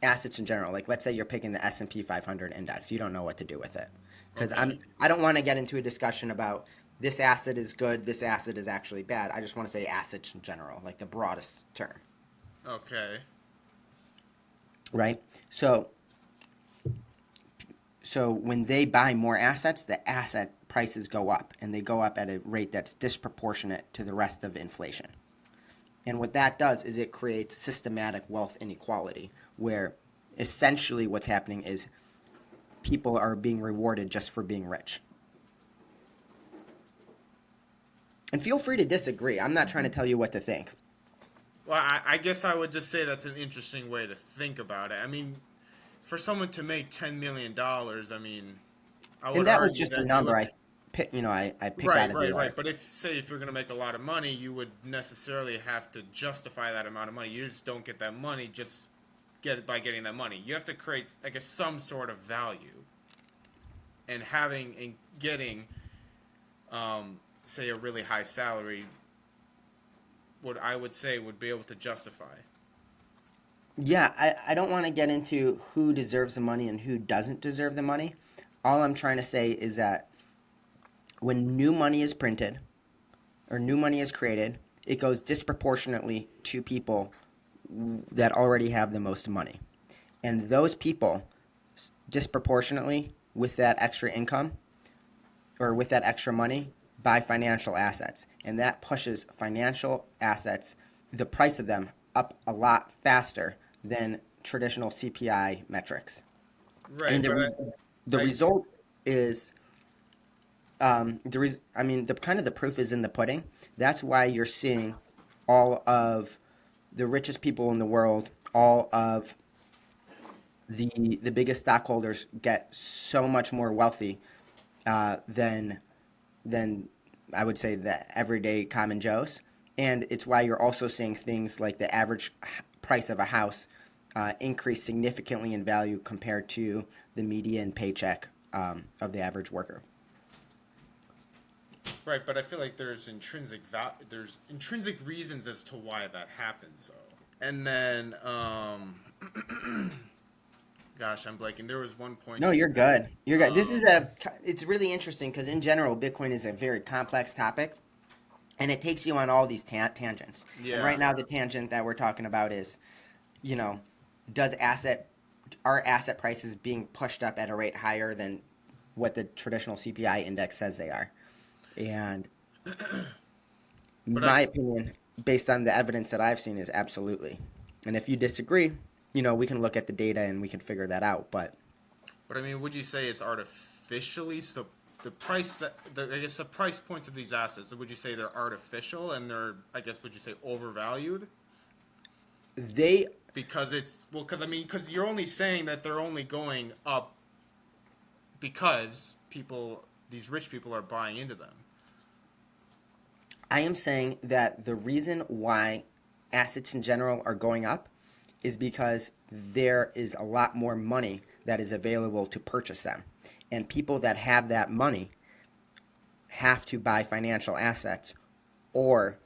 assets in general. Like let's say you're picking the S&P 500 index. You don't know what to do with it. Cuz Okay. I don't want to get into a discussion about this asset is good, this asset is actually bad. I just want to say assets in general, like the broadest term, Okay. right? So when they buy more assets, the asset prices go up and they go up at a rate that's disproportionate to the rest of inflation. And what that does is it creates systematic wealth inequality where essentially what's happening is people are being rewarded just for being rich. And feel free to disagree. I'm not trying to tell you what to think. Well, I guess I would just say that's an interesting way to think about it. I mean, for someone to make $10 million, I mean, I And would that was argue just a that you number would. I picked out Right, of the right, air. right. But if you're gonna make a lot of money, you would necessarily have to justify that amount of money. You just don't get that money just get it by getting that money. You have to create, I guess, some sort of value, and having and getting, say, a really high salary, what I would say would be able to justify. Yeah, I don't want to get into who deserves the money and who doesn't deserve the money. All I'm trying to say is that when new money is printed or new money is created, it goes disproportionately to people that already have the most money. And those people disproportionately with that extra income or with that extra money buy financial assets. And that pushes financial assets, the price of them, up a lot faster than traditional CPI metrics. And Right, but the I result is I mean, the kind of the proof is in the pudding. That's why you're seeing all of the richest people in the world, all of the biggest stockholders get so much more wealthy than I would say the everyday common Joes, and it's why you're also seeing things like the average price of a house increase significantly in value compared to the median paycheck of the average worker. right, but I feel like there's intrinsic reasons as to why that happens though. And then gosh, I'm blanking. There was one point No, you you're said. good. You're good. This is Um, a. It's really interesting because in general, Bitcoin is a very complex topic, and it takes you on all these tangents. And yeah. right now, the tangent that we're talking about is, you know, does asset are asset prices being pushed up at a rate higher than what the traditional CPI index says they are? And But I my opinion, based on the evidence that I've seen, is absolutely. And if you disagree, we can look at the data and we can figure that out. But but I mean, would you say it's artificially so the price that I guess the price points of these assets, would you say they're artificial and they're I guess would you say overvalued? they Because it's well because I mean because you're only saying that they're only going up because people these rich people are buying into them. I am saying that the reason why assets in general are going up is because there is a lot more money that is available to purchase them. And people that have that money have to buy financial assets or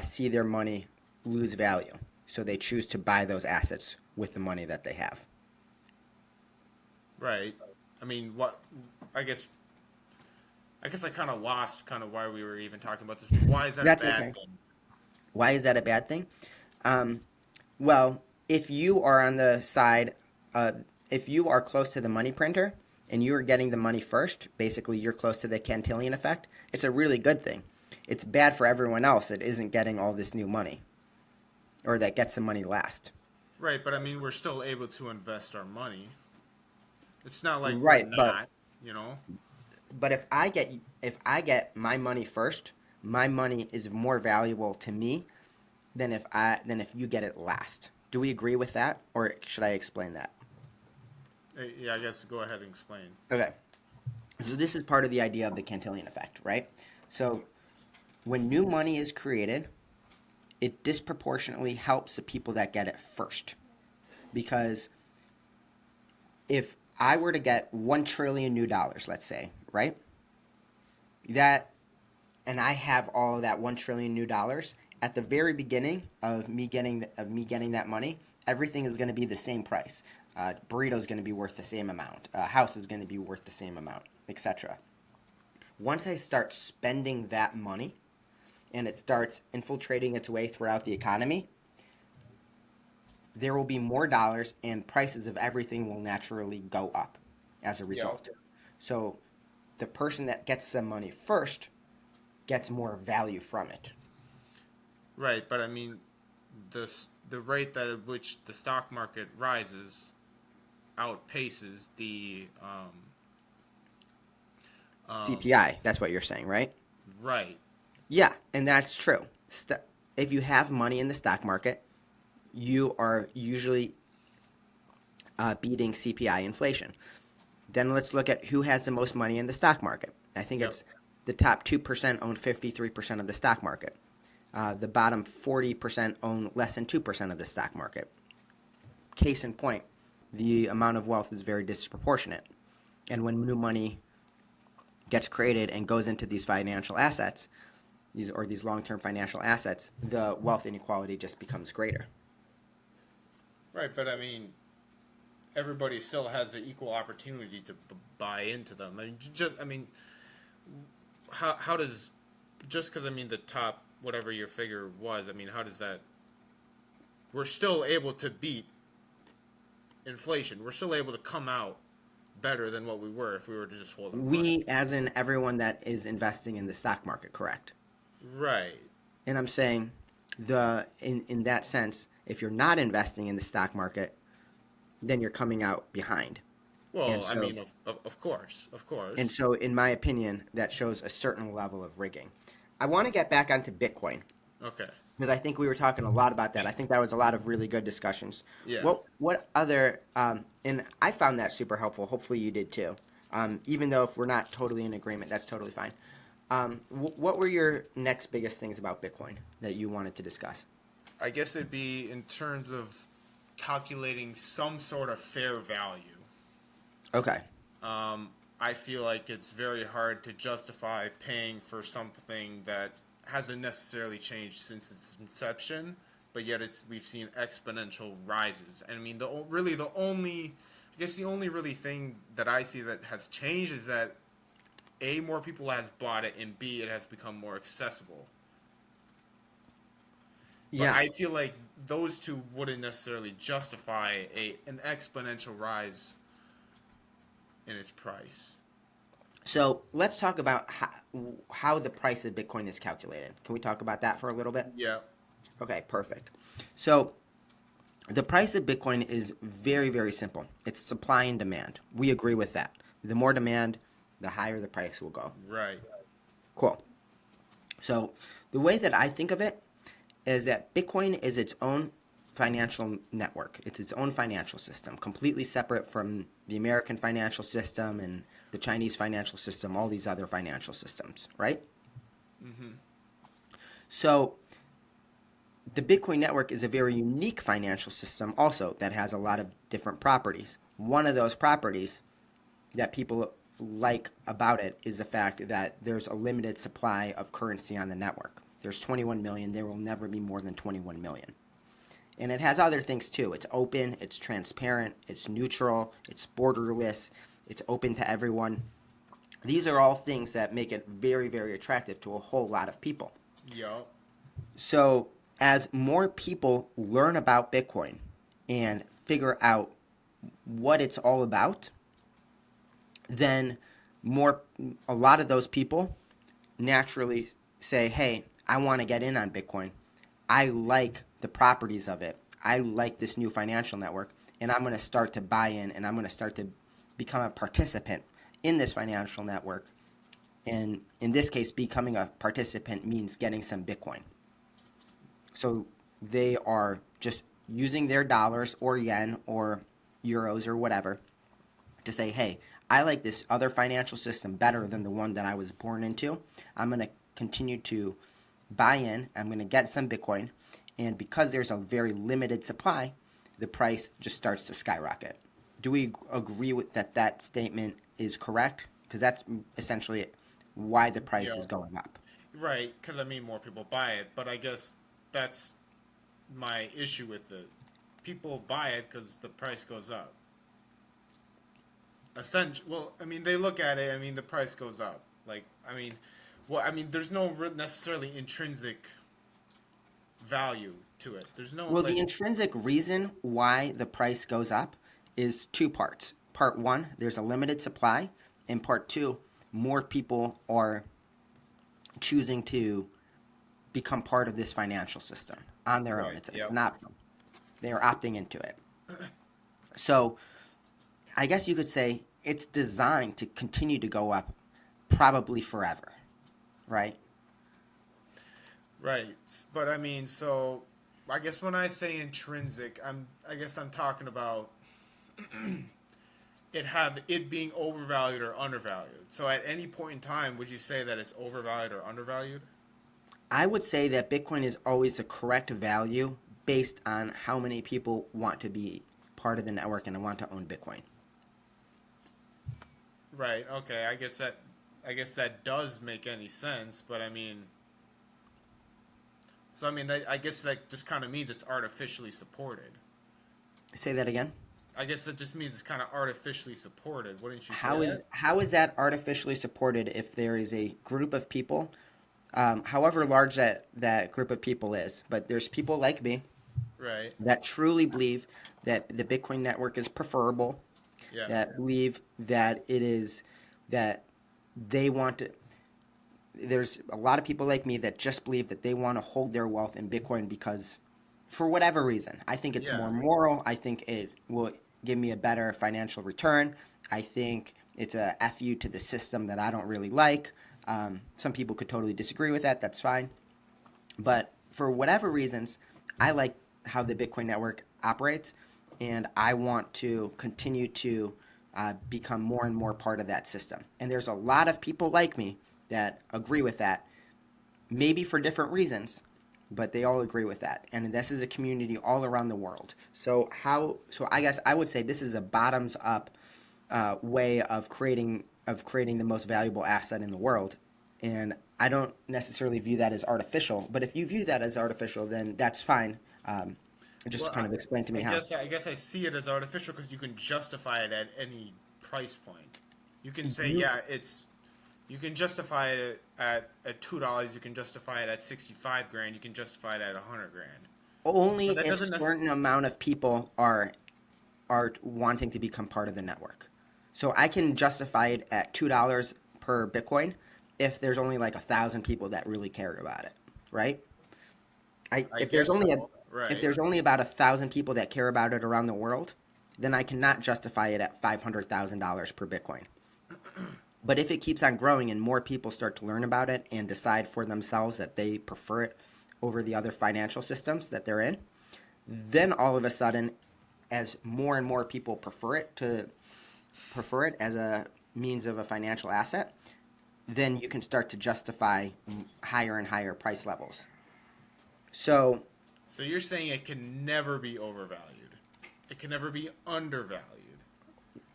see their money lose value. So they choose to buy those assets with the money that they have. Right. I mean, what I guess I kind of lost kind of why we were even talking about this. Why is that a That's bad okay. thing? Why is that a bad thing? Um, well, if you are on the side, uh, if you are close to the money printer and you are getting the money first, basically you're close to the Cantillon effect, it's a really good thing. It's bad for everyone else that isn't getting all this new money or that gets the money last. Right, but I mean, we're still able to invest our money. It's not like we're Right, but not, you know. if I get my money first, my money is more valuable to me than if you get it last. Do we agree with that, or should I explain that? Yeah, I guess go ahead and explain. Okay. So this is part of the idea of the Cantillon effect, right? So when new money is created, it disproportionately helps the people that get it first. Because if I were to get 1 trillion new dollars, let's say, right? That and I have all of that 1 trillion new dollars at the very beginning of me getting that money, everything is going to be the same price. Burrito is going to be worth the same amount. House is going to be worth the same amount, etc. Once I start spending that money and it starts infiltrating its way throughout the economy, there will be more dollars and prices of everything will naturally go up as a Yeah. result. So the person that gets some money first gets more value from it. Right, but I mean, the rate that at which the stock market rises outpaces the CPI, that's what you're saying, right? right. Yeah, and that's true. If you have money in the stock market, you are usually beating CPI inflation. Then let's look at who has the most money in the stock market. I think Yep. it's the top 2% own 53% of the stock market. The bottom 40% own less than 2% of the stock market. Case in point, the amount of wealth is very disproportionate. And when new money gets created and goes into these financial assets, these long-term financial assets, the wealth inequality just becomes greater. Right, but I mean, everybody still has an equal opportunity to buy into them. I mean, how does just because I mean the top whatever your figure was. I mean, how does that? We're still able to beat inflation. We're still able to come out better than what we were if we were to just hold our money. We, as in everyone that is investing in the stock market, correct? Right. And I'm saying in that sense, if you're not investing in the stock market, then you're coming out behind. And Well, I so mean, of course, of and course. so in my opinion, that shows a certain level of rigging. I want to get back onto Bitcoin Okay. because I think we were talking a lot about that. I think that was a lot of really good discussions. Yeah. What other and I found that super helpful. Hopefully you did too. Even though if we're not totally in agreement, that's totally fine. What were your next biggest things about Bitcoin that you wanted to discuss? I guess it'd be in terms of calculating some sort of fair value. Okay. I feel like it's very hard to justify paying for something that hasn't necessarily changed since its inception, but yet we've seen exponential rises. And I mean, I guess the only really thing that I see that has changed is that A, more people has bought it, and B, it has become more accessible. But Yeah. I feel like those two wouldn't necessarily justify an exponential rise in its price. So let's talk about how the price of Bitcoin is calculated. Can we talk about that for a little bit? Yeah. Okay, perfect. So the price of Bitcoin is very, very simple. It's supply and demand. We agree with that. The more demand, the higher the price will go. Right. Cool. So the way that I think of it is that Bitcoin is its own financial network. It's its own financial system, completely separate from the American financial system and the Chinese financial system, all these other financial systems, right? Mm-hmm. So the Bitcoin network is a very unique financial system also that has a lot of different properties. One of those properties that people like about it is the fact that there's a limited supply of currency on the network. There's 21 million, there will never be more than 21 million. And it has other things too. It's open, it's transparent, it's neutral, it's borderless, it's open to everyone. These are all things that make it very, very attractive to a whole lot of people. Yup. So, as more people learn about Bitcoin and figure out what it's all about, then more a lot of those people naturally say, "Hey, I want to get in on Bitcoin. I like the properties of it. I like this new financial network, and I'm going to start to buy in and I'm going to start to become a participant in this financial network." And in this case, becoming a participant means getting some Bitcoin. So they are just using their dollars or yen or euros or whatever to say, hey, I like this other financial system better than the one that I was born into. I'm going to continue to buy in. I'm going to get some Bitcoin. And because there's a very limited supply, the price just starts to skyrocket. Do we agree with that statement is correct? Because that's essentially why the price is Yup. going up. Right. Because I mean, more people buy it, but I guess that's my issue with it. People buy it because the price goes up. Well, I mean, they look at it. I mean, the price goes up. Like, I mean, well, I mean, there's no necessarily intrinsic value to it. There's no Well, the like, intrinsic reason why the price goes up is two parts. Part one, there's a limited supply, and part two, more people are choosing to become part of this financial system on their own. right. It's Yep. an option. They are opting into it. So I guess you could say it's designed to continue to go up probably forever, right? Right. But I mean, so I guess when I say intrinsic, I guess I'm talking about it being overvalued or undervalued. So at any point in time, would you say that it's overvalued or undervalued? I would say that Bitcoin is always a correct value based on how many people want to be part of the network and want to own Bitcoin. Right. Okay. I guess that does make any sense, but I mean, so I mean, I guess that just kind of means it's artificially supported. Say that again. I guess that just means it's kind of artificially supported. Wouldn't you say How is that? how is that artificially supported if there is a group of people however large that group of people is. But there's people like me Right. that truly believe that the Bitcoin network is preferable, Yeah. that believe that it is that they want to. There's a lot of people like me that just believe that they want to hold their wealth in Bitcoin because, for whatever reason, I think it's Yeah. more moral. I think it will give me a better financial return. I think it's a fu to the system that I don't really like. Some people could totally disagree with that. That's fine. But for whatever reasons, I like how the Bitcoin network operates, and I want to continue to become more and more part of that system. And there's a lot of people like me that agree with that, maybe for different reasons, but they all agree with that. And this is a community all around the world. So how? So I guess I would say this is a bottoms up way of creating the most valuable asset in the world. And I don't necessarily view that as artificial. But if you view that as artificial, then that's fine. Just Well, kind of explain to me how. I guess I see it as artificial because you can justify it at any price point. You can say, You yeah, it's. You can justify it at $2. You can justify it at 65 grand. You can justify it at 100 grand. only But that if doesn't necessarily. certain amount of people are wanting to become part of the network. So I can justify it at $2 per Bitcoin if there's only like 1,000 people that really care about it, right? I I guess so. if Right. there's only about 1,000 people that care about it around the world, then I cannot justify it at $500,000 per Bitcoin. But if it keeps on growing and more people start to learn about it and decide for themselves that they prefer it over the other financial systems that they're in, then all of a sudden, as more and more people prefer it as a means of a financial asset, then you can start to justify higher and higher price levels. So So you're saying it can never be overvalued. It can never be undervalued.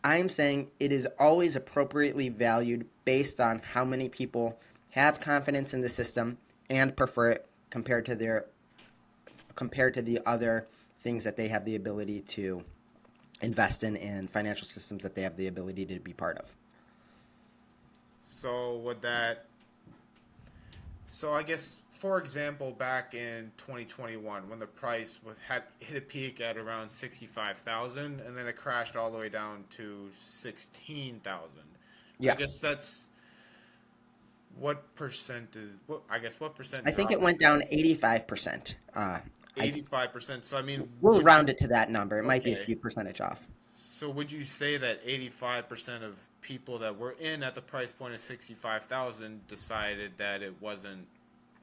I'm saying it is always appropriately valued based on how many people have confidence in the system and prefer it compared to the other things that they have the ability to invest in and financial systems that they have the ability to be part of. So would that So I guess, for example, back in 2021, when the price had hit a peak at around 65,000, and then it crashed all the way down to 16,000. I Yeah. guess that's what percent I think drop it is went that? down 85%. 85%. So I mean, We'll would you? round it to that number. It might be a Okay. few percentage off. So would you say that 85% of people that were in at the price point of 65,000 decided that it wasn't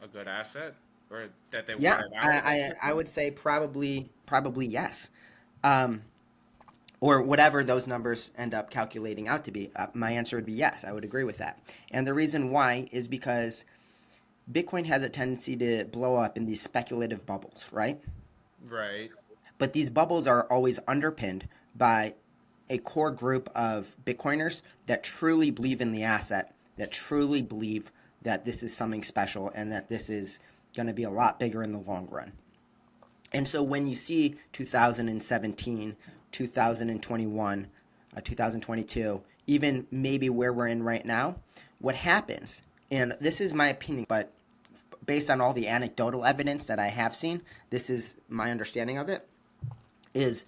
a good asset, or that they Yeah, wanted out of that I system? would say probably yes. Um, or whatever those numbers end up calculating out to be. My answer would be yes. I would agree with that. And the reason why is because Bitcoin has a tendency to blow up in these speculative bubbles, right? Right. But these bubbles are always underpinned by a core group of Bitcoiners that truly believe in the asset, that truly believe that this is something special and that this is going to be a lot bigger in the long run. And so when you see 2017, 2021, 2022, even maybe where we're in right now, what happens, and this is my opinion, but based on all the anecdotal evidence that I have seen, this is my understanding of it, is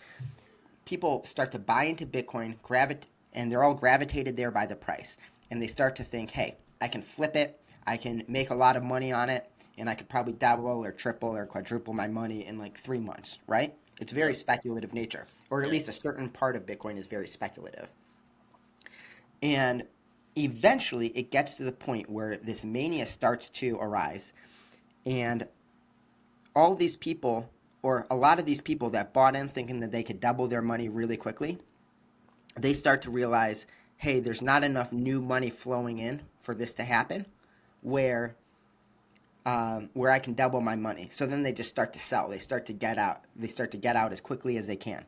people start to buy into Bitcoin, and they're all gravitated there by the price. And they start to think, hey, I can flip it, I can make a lot of money on it, and I could probably double or triple or quadruple my money in like 3 months, right? It's very Yep. speculative nature, or at Yeah. least a certain part of Bitcoin is very speculative. And eventually it gets to the point where this mania starts to arise, and all of these people, or a lot of these people that bought in thinking that they could double their money really quickly, they start to realize, hey, there's not enough new money flowing in for this to happen, where where I can double my money. So then they just start to sell. They start to get out. They start to get out as quickly as they can.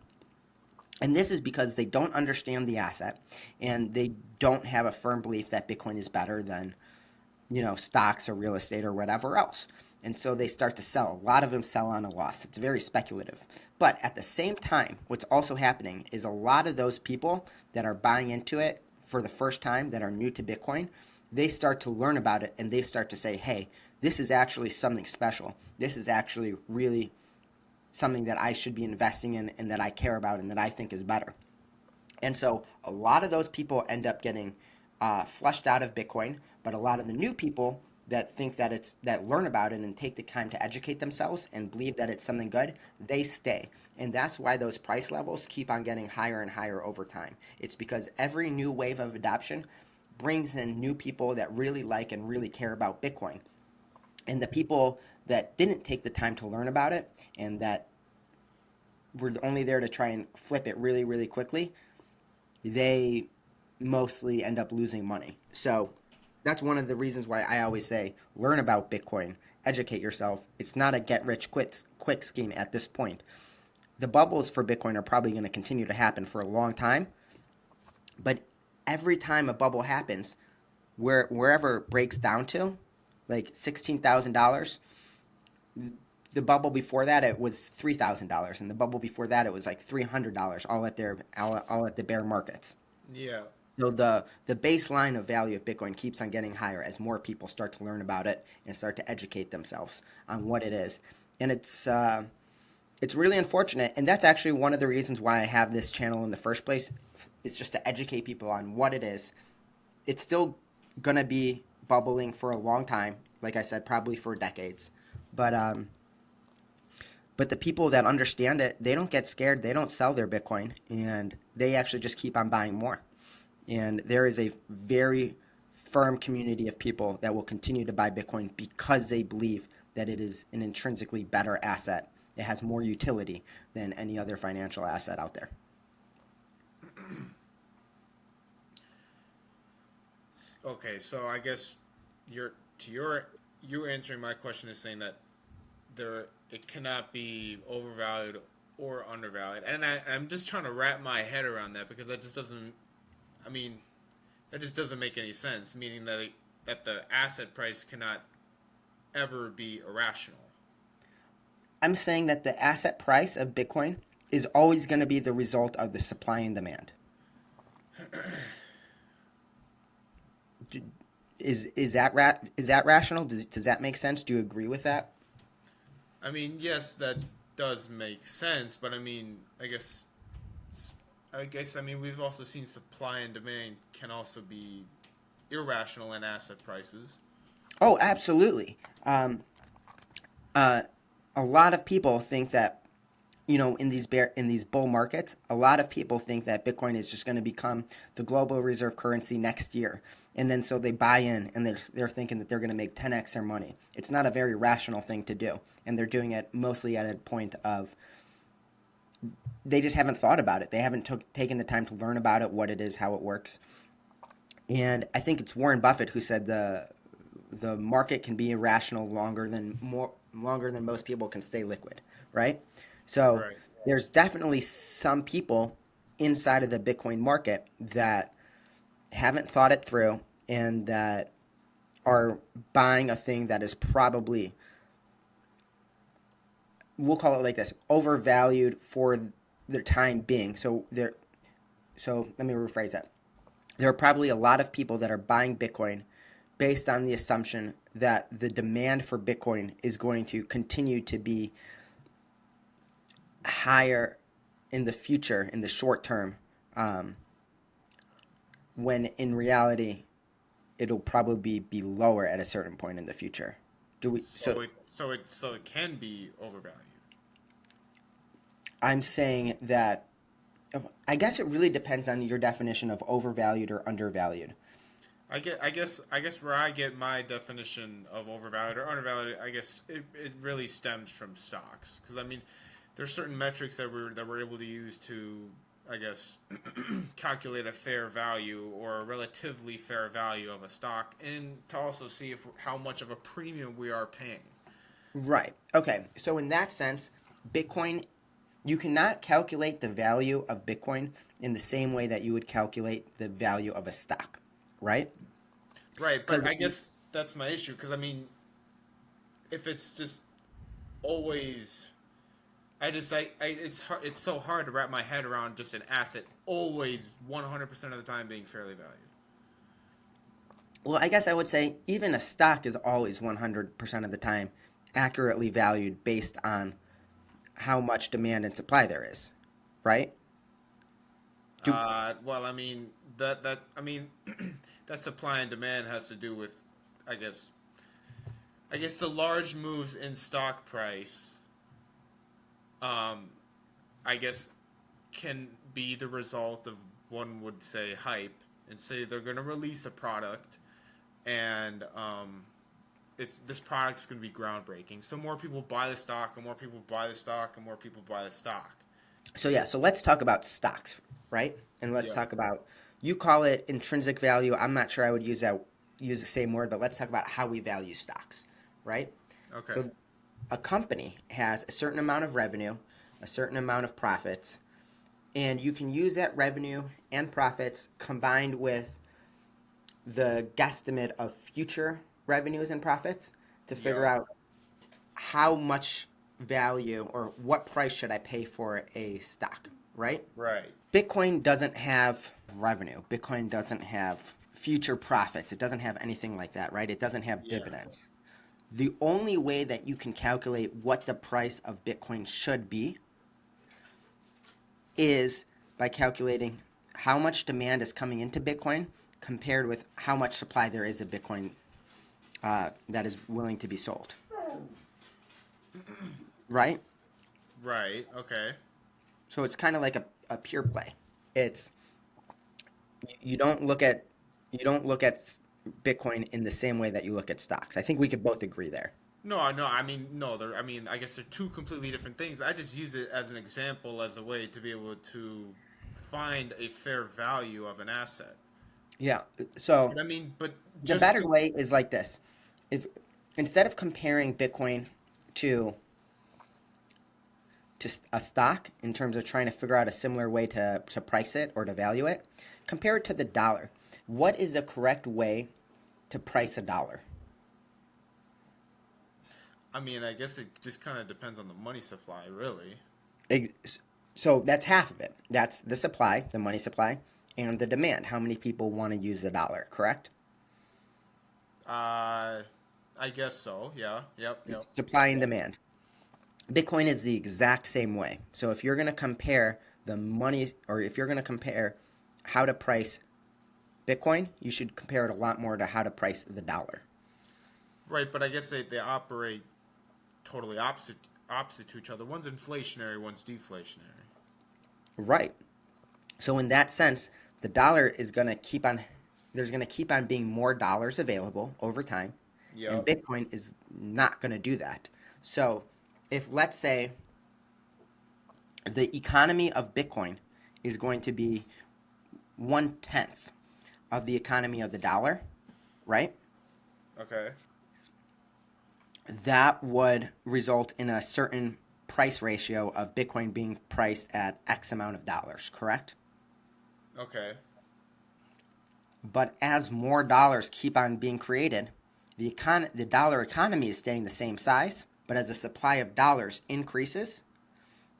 And this is because they don't understand the asset and they don't have a firm belief that Bitcoin is better than, stocks or real estate or whatever else. And so they start to sell. A lot of them sell on a loss. It's very speculative. But at the same time, what's also happening is a lot of those people that are buying into it for the first time, that are new to Bitcoin, they start to learn about it and they start to say, hey, this is actually something special. This is actually really something that I should be investing in and that I care about and that I think is better. And so a lot of those people end up getting flushed out of Bitcoin, but a lot of the new people that think that that learn about it and take the time to educate themselves and believe that it's something good, they stay. And that's why those price levels keep on getting higher and higher over time. It's because every new wave of adoption brings in new people that really like and really care about Bitcoin. And the people that didn't take the time to learn about it and that were only there to try and flip it really, really quickly, they mostly end up losing money. So that's one of the reasons why I always say learn about Bitcoin, educate yourself. It's not a get rich quick scheme at this point. The bubbles for Bitcoin are probably going to continue to happen for a long time, but every time a bubble happens, wherever it breaks down to, like $16,000, the bubble before that it was $3,000, and the bubble before that it was like $300, all at the bear markets. Yeah. So the baseline of value of Bitcoin keeps on getting higher as more people start to learn about it and start to educate themselves on what it is, and it's really unfortunate. And that's actually one of the reasons why I have this channel in the first place. Is just to educate people on what it is. It's still gonna be bubbling for a long time, like I said, probably for decades, but the people that understand it, they don't get scared. They don't sell their Bitcoin, and they actually just keep on buying more. And there is a very firm community of people that will continue to buy Bitcoin because they believe that it is an intrinsically better asset. It has more utility than any other financial asset out there. Okay, so I guess you're to your you answering my question is saying that there it cannot be overvalued or undervalued, and I'm just trying to wrap my head around that because that just doesn't. I mean, that just doesn't make any sense. Meaning that that the asset price cannot ever be irrational. I'm saying that the asset price of Bitcoin is always going to be the result of the supply and demand. Is that rational? Does that make sense? Do you agree with that? I mean, yes, that does make sense, but I mean we've also seen supply and demand can also be irrational in asset prices. Oh, absolutely. Uh, a lot of people think that in these bull markets, a lot of people think that Bitcoin is just going to become the global reserve currency next year, and then so they buy in and they're thinking that they're going to make 10x their money. It's not a very rational thing to do, and they're doing it mostly at a point of they just haven't thought about it. They haven't taken the time to learn about it, what it is, how it works. And I think it's Warren Buffett who said the market can be irrational longer than most people can stay liquid, right? So Right. there's definitely some people inside of the Bitcoin market that haven't thought it through and that are buying a thing that is probably, we'll call it like this, overvalued for the time being. So let me rephrase that. There are probably a lot of people that are buying Bitcoin based on the assumption that the demand for Bitcoin is going to continue to be higher in the future, in the short term, um, when in reality it'll probably be lower at a certain point in the future. Do we? So So it can be overvalued. I'm saying that I guess it really depends on your definition of overvalued or undervalued. I guess where I get my definition of overvalued or undervalued, I guess it really stems from stocks because I mean, there's certain metrics that we're able to use to I guess calculate a fair value or a relatively fair value of a stock, and to also see if how much of a premium we are paying. Right. Okay. So in that sense, Bitcoin, you cannot calculate the value of Bitcoin in the same way that you would calculate the value of a stock, right? Right, but Because I guess that's my issue because I mean, if it's just always it's so hard to wrap my head around just an asset always 100% of the time being fairly valued. Well, I guess I would say even a stock is always 100% of the time accurately valued based on how much demand and supply there is, right? Do Well, I mean that I mean that supply and demand has to do with, I guess, the large moves in stock price. Um, I guess can be the result of, one would say, hype, and say they're going to release a product, and it's this product's going to be groundbreaking. So more people buy the stock, and more people buy the stock, and more people buy the stock. So yeah, so let's talk about stocks, right? And let's Yeah. talk about you call it intrinsic value. I'm not sure I would use the same word, but let's talk about how we value stocks, right? Okay. So a company has a certain amount of revenue, a certain amount of profits, and you can use that revenue and profits combined with the guesstimate of future revenues and profits to figure Yup. out how much value or what price should I pay for a stock, right? Right. Bitcoin doesn't have revenue. Bitcoin doesn't have future profits. It doesn't have anything like that, right? It doesn't have Yeah. dividends. The only way that you can calculate what the price of Bitcoin should be is by calculating how much demand is coming into Bitcoin compared with how much supply there is of Bitcoin that is willing to be sold, right? Right. Okay. So it's kind of like a pure play. It's you don't look at Bitcoin in the same way that you look at stocks. I think we could both agree there. No, no. I mean, no. I mean, I guess they're two completely different things. I just use it as an example, as a way to be able to find a fair value of an asset. Yeah. So But I mean, but the just better way is like this: if instead of comparing Bitcoin to a stock in terms of trying to figure out a similar way to price it or to value it, compare it to the dollar. What is the correct way to price a dollar? I mean, I guess it just kind of depends on the money supply, really. So that's half of it. That's the supply, the money supply, and the demand. How many people want to use the dollar, correct? Uh, I guess so. Yeah. Yep. It's Yep. supply and demand. Bitcoin is the exact same way. So if you're going to compare the money, or if you're going to compare how to price Bitcoin, you should compare it a lot more to how to price the dollar. Right, but I guess they operate totally opposite to each other. One's inflationary, one's deflationary. Right. So in that sense, the dollar is going to keep on there's going to keep on being more dollars available over time, and Yep. Bitcoin is not going to do that. So, if let's say the economy of Bitcoin is going to be 1/10 of the economy of the dollar, right? Okay. That would result in a certain price ratio of Bitcoin being priced at X amount of dollars, correct? Okay. But as more dollars keep on being created, the dollar economy is staying the same size, but as the supply of dollars increases,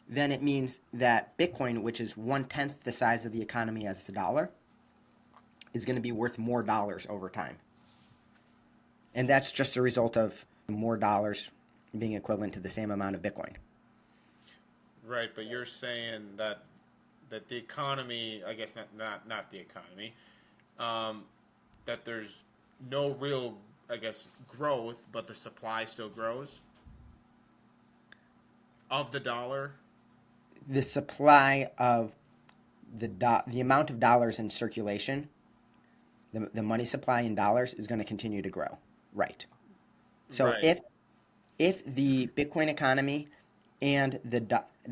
then it means that Bitcoin, which is 1/10 the size of the economy as the dollar, is going to be worth more dollars over time. And that's just a result of more dollars being equivalent to the same amount of Bitcoin. Right, but you're saying that the economy, I guess not the economy, um, that there's no real, I guess, growth, but the supply still grows of the dollar. The supply of the amount of dollars in circulation, the money supply in dollars is going to continue to grow. Right. So Right. if the Bitcoin economy and the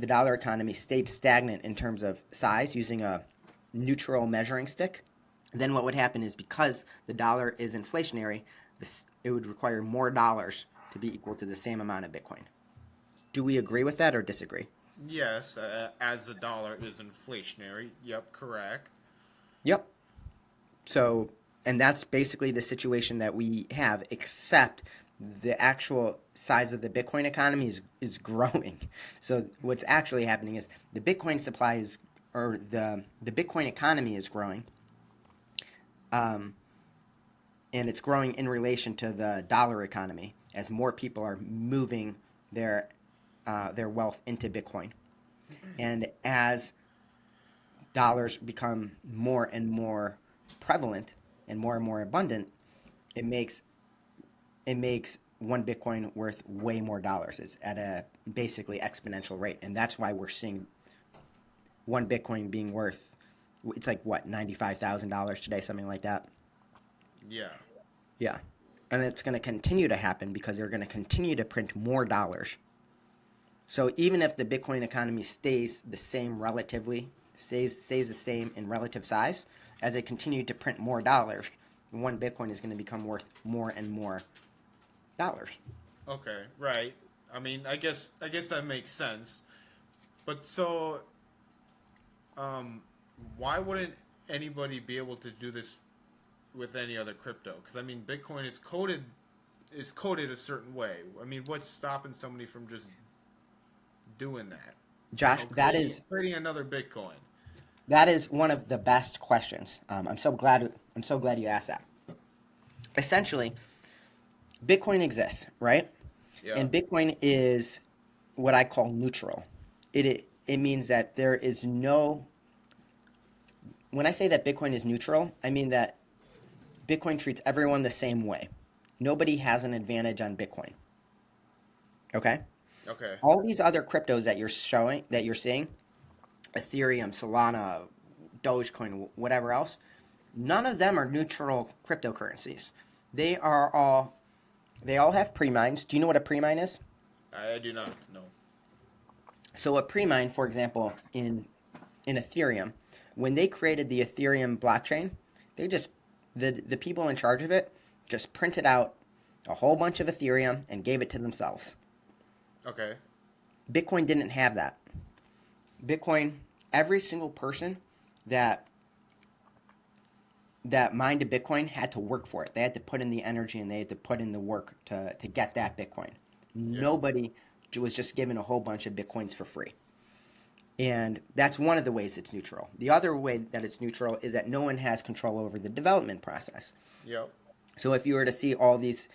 dollar economy stayed stagnant in terms of size using a neutral measuring stick, then what would happen is because the dollar is inflationary, it would require more dollars to be equal to the same amount of Bitcoin. Do we agree with that or disagree? Yes, as the dollar is inflationary. Yep, correct. Yep. So, and that's basically the situation that we have, except the actual size of the Bitcoin economy is growing. So, what's actually happening is the Bitcoin supply is, or the Bitcoin economy is growing, um, and it's growing in relation to the dollar economy as more people are moving their their wealth into Bitcoin, and as dollars become more and more prevalent and more abundant, it makes it makes one Bitcoin worth way more dollars. It's at a basically exponential rate, and that's why we're seeing one Bitcoin being worth, it's like what, $95,000 today, something like that. Yeah. Yeah, and it's going to continue to happen because they're going to continue to print more dollars. So even if the Bitcoin economy stays the same relatively, stays the same in relative size, as they continue to print more dollars, one Bitcoin is going to become worth more and more dollars. Okay. Right. I mean, I guess that makes sense. But so, um, why wouldn't anybody be able to do this with any other crypto? Because I mean, Bitcoin is coded a certain way. I mean, what's stopping somebody from just doing that? You Josh, know, creating another Bitcoin. that is one of the best questions. I'm so glad you asked that. Essentially, Bitcoin exists, right? Yeah. And Bitcoin is what I call neutral. It means that there is no. When I say that Bitcoin is neutral, I mean that Bitcoin treats everyone the same way. Nobody has an advantage on Bitcoin. Okay? Okay. All these other cryptos that you're seeing, Ethereum, Solana, Dogecoin, whatever else, none of them are neutral cryptocurrencies. They are all they all have premines. Do you know what a premine is? I do not know. So a premine, for example, in Ethereum, when they created the Ethereum blockchain, they just the people in charge of it just printed out a whole bunch of Ethereum and gave it to themselves. Okay. Bitcoin didn't have that. Bitcoin, every single person that that mined a Bitcoin had to work for it. They had to put in the energy and they had to put in the work to get that Bitcoin. Yeah. Nobody was just given a whole bunch of Bitcoins for free. And that's one of the ways it's neutral. The other way that it's neutral is that no one has control over the development process. Yep. So if you were to see all these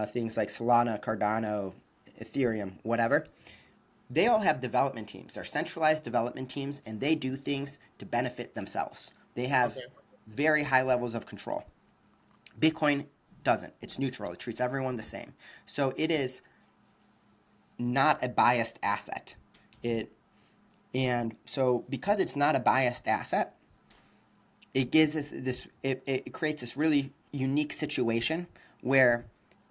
things like Solana, Cardano, Ethereum, whatever, they all have development teams. They're centralized development teams, and they do things to benefit themselves. They have Okay. very high levels of control. Bitcoin doesn't. It's neutral. It treats everyone the same. So it is not a biased asset. It and so because it's not a biased asset, it gives us this it creates this really unique situation where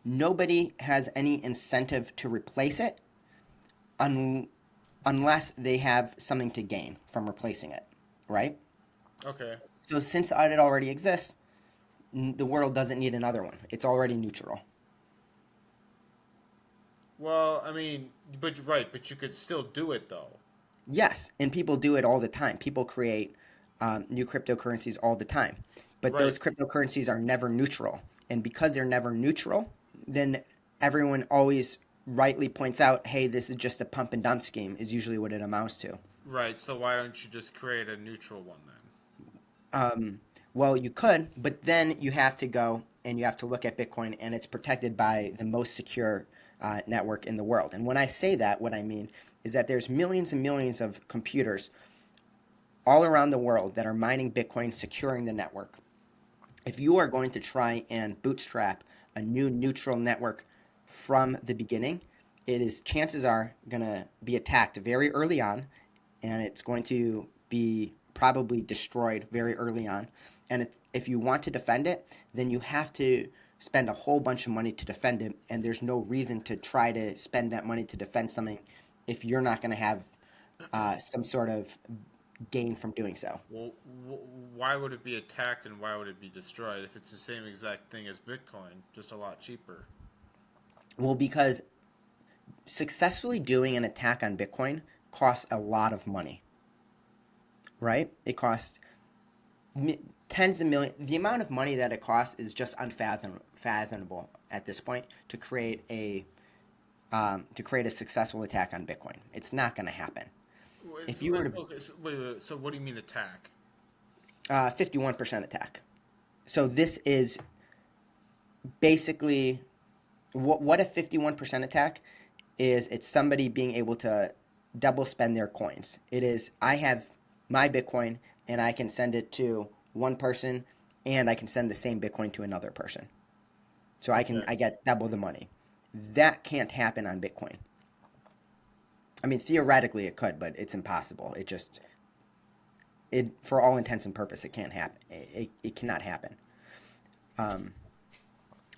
nobody has any incentive to replace it un, unless they have something to gain from replacing it, right? Okay. So since it already exists, the world doesn't need another one. It's already neutral. Well, I mean, but right, but you could still do it though. Yes, and people do it all the time. People create new cryptocurrencies all the time, but Right. those cryptocurrencies are never neutral. And because they're never neutral, then everyone always rightly points out, "Hey, this is just a pump and dump scheme." Is usually what it amounts to. Right. So why don't you just create a neutral one then? Well, you could, but then you have to go and you have to look at Bitcoin, and it's protected by the most secure network in the world. And when I say that, what I mean is that there's millions and millions of computers all around the world that are mining Bitcoin, securing the network. If you are going to try and bootstrap a new neutral network from the beginning, it is chances are going to be attacked very early on, and it's going to be probably destroyed very early on. And if you want to defend it, then you have to spend a whole bunch of money to defend it, and there's no reason to try to spend that money to defend something if you're not going to have some sort of gain from doing so. Well, why would it be attacked and why would it be destroyed if it's the same exact thing as Bitcoin, just a lot cheaper? Well, because successfully doing an attack on Bitcoin costs a lot of money, right? It costs tens of millions. The amount of money that it costs is just unfathomable at this point to create a successful attack on Bitcoin. It's not going to happen. If you were to Okay, so, wait. So what do you mean attack? 51% attack. So this is Basically, what a 51% attack is, it's somebody being able to double spend their coins. It is, I have my Bitcoin and I can send it to one person and I can send the same Bitcoin to another person. So Okay. I get double the money. That can't happen on Bitcoin. I mean, theoretically it could, but it's impossible. It just, it, for all intents and purposes, it can't happen. It cannot happen. Um,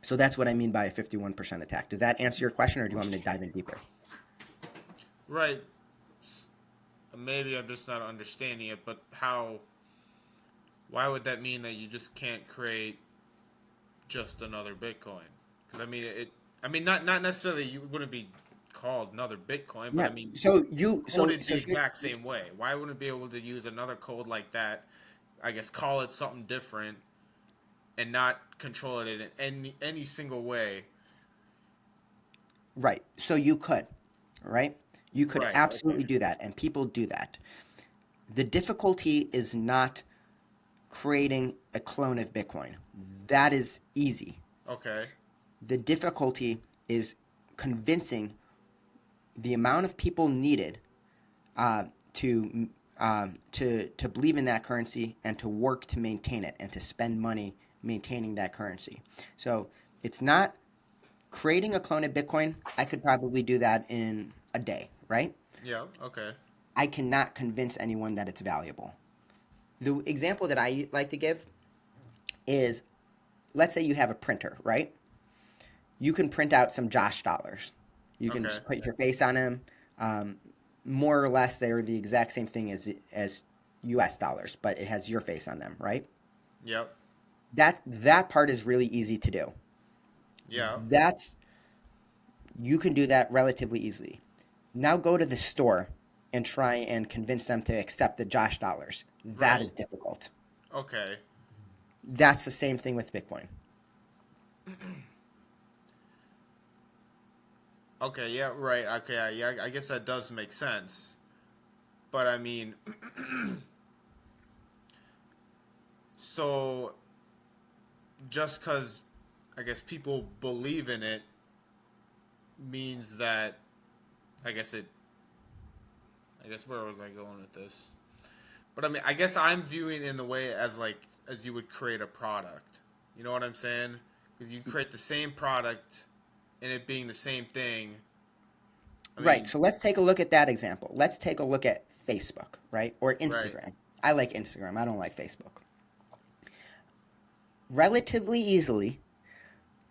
so that's what I mean by a 51% attack. Does that answer your question, or do you want me to dive in deeper? Right. Maybe I'm just not understanding it, but how? Why would that mean that you just can't create just another Bitcoin? Because I mean it. I mean not necessarily you wouldn't be called another Bitcoin, but I Yeah. mean So you coded so the here, exact same way. Why wouldn't it be able to use another code like that? I guess call it something different and not control it in any single way. right. So you could, right? You could Right. Okay. absolutely do that, and people do that. The difficulty is not creating a clone of Bitcoin. That is easy. Okay. The difficulty is convincing the amount of people needed uh, to to believe in that currency and to work to maintain it and to spend money maintaining that currency. So it's not creating a clone of Bitcoin. I could probably do that in a day, right? Yeah. Okay. I cannot convince anyone that it's valuable. The example that I like to give is, let's say you have a printer, right? You can print out some Josh dollars. You can Okay. just put your face on them. Um, More or less, they're the exact same thing as U.S. dollars, but it has your face on them, right? Yep. That part is really easy to do. Yeah. That's You can do that relatively easily. Now go to the store and try and convince them to accept the Josh dollars. That Right. is difficult. Okay. That's the same thing with Bitcoin. Okay. Yeah. Right. Okay. Yeah. I guess that does make sense. But I mean, so just because I guess people believe in it means that I guess it. I guess where was I going with this? But I mean, I guess I'm viewing it in the way as like as you would create a product. You know what I'm saying? Because you create the same product and it being the same thing. I Right. mean, So let's take a look at that example. Let's take a look at Facebook, right? Or right, Instagram. I like Instagram. I don't like Facebook. Relatively easily,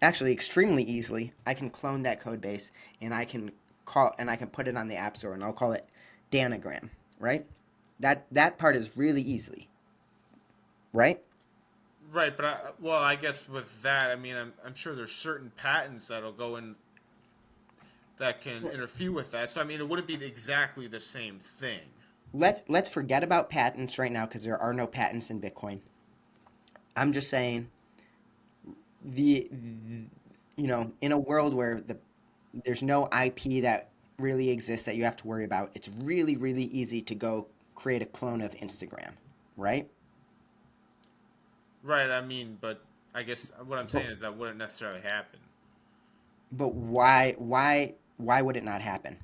actually extremely easily, I can clone that code base and I can put it on the App Store and I'll call it Danagram, right? That part is really easily, right? right. But well, I guess with that, I mean, I'm sure there's certain patents that'll go in that can interfere with that. So I mean, it wouldn't be exactly the same thing. Let's forget about patents right now because there are no patents in Bitcoin. I'm just saying the in a world where there's no IP that really exists that you have to worry about, it's really easy to go create a clone of Instagram, right? Right. I mean, but I guess what I'm But saying is that wouldn't necessarily happen. why would it not happen?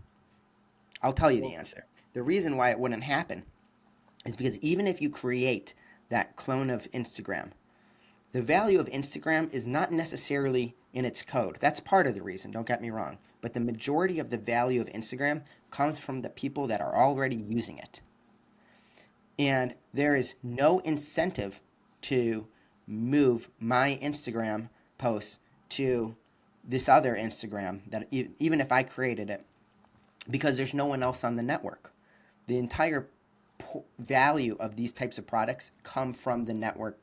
I'll tell you the Well, answer. The reason why it wouldn't happen is because even if you create that clone of Instagram, the value of Instagram is not necessarily in its code. That's part of the reason, don't get me wrong. But the majority of the value of Instagram comes from the people that are already using it. And there is no incentive to move my Instagram posts to this other Instagram that even if I created it, because there's no one else on the network. The entire value of these types of products come from the network.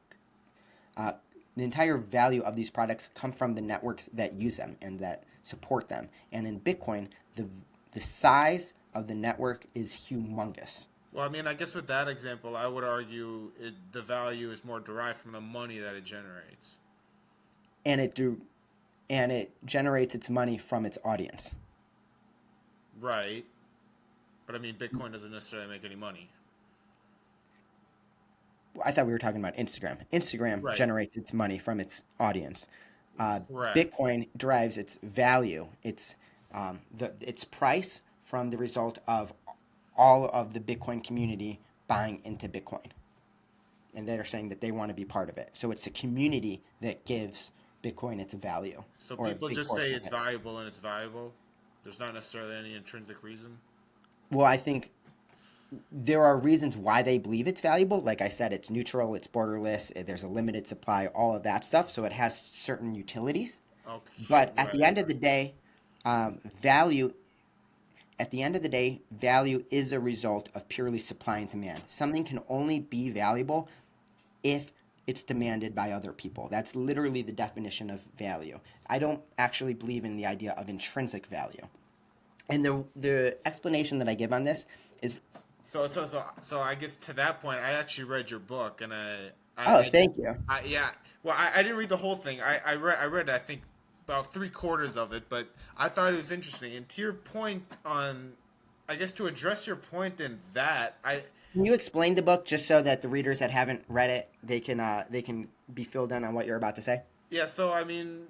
Uh, the entire value of these products come from the networks that use them and that support them. And in Bitcoin, the size of the network is humongous. well, I mean, I guess with that example, I would argue the value is more derived from the money that it generates. And it generates its money from its audience. Right. But I mean, Bitcoin doesn't necessarily make any money. I thought we were talking about Instagram. Instagram Right. generates its money from its audience. Correct. Bitcoin derives its value, its price from the result of all of the Bitcoin community buying into Bitcoin, and they're saying that they want to be part of it. So it's the community that gives Bitcoin its value, So or a people big just say portion of it's it. valuable and it's valuable. There's not necessarily any intrinsic reason. Well, I think there are reasons why they believe it's valuable. Like I said, it's neutral, it's borderless, there's a limited supply, all of that stuff. So it has certain utilities. Okay, But at the right. end of the day, value at the end of the day, value is a result of purely supply and demand. Something can only be valuable if it's demanded by other people. That's literally the definition of value. I don't actually believe in the idea of intrinsic value. And the explanation that I give on this is, So I guess to that point, I actually read your book, and oh, I, thank you. yeah. Well, I didn't read the whole thing. I read I think about three quarters of it, but I thought it was interesting. And to your point on, I guess to address your point in that, Can you explain the book just so that the readers that haven't read it they can be filled in on what you're about to say? yeah. So I mean,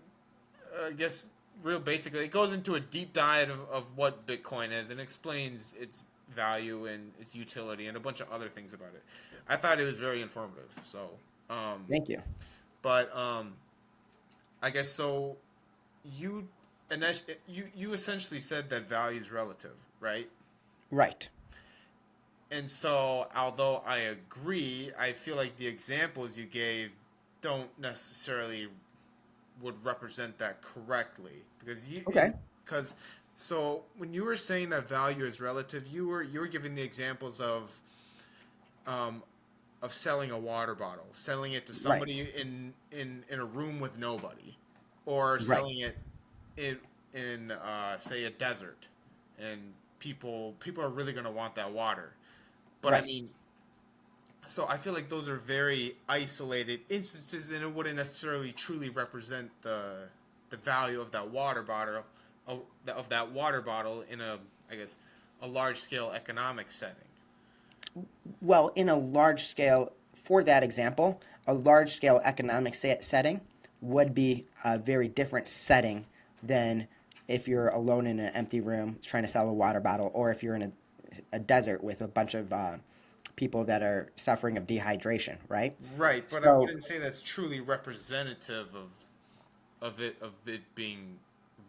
I guess real basically, it goes into a deep dive of what Bitcoin is and explains its value and its utility and a bunch of other things about it. I thought it was very informative. So, um, Thank you. but I guess so. You and that, you essentially said that value is relative, right? Right. And so, although I agree, I feel like the examples you gave don't necessarily would represent that correctly because Okay. because so when you were saying that value is relative, you were giving the examples um, of selling a water bottle, selling it to Right. somebody in a room with nobody, or Right. selling it in say a desert, and people are really going to want that water. But I Right. mean, so I feel like those are very isolated instances, and it wouldn't necessarily truly represent the value of that water bottle of that water bottle in a I guess a large scale economic setting. Well, in a large scale, for that example, a large scale economic setting would be a very different setting than if you're alone in an empty room trying to sell a water bottle, or if you're in a desert with a bunch of people that are suffering of dehydration, right? Right, but I So, wouldn't say that's truly representative of it being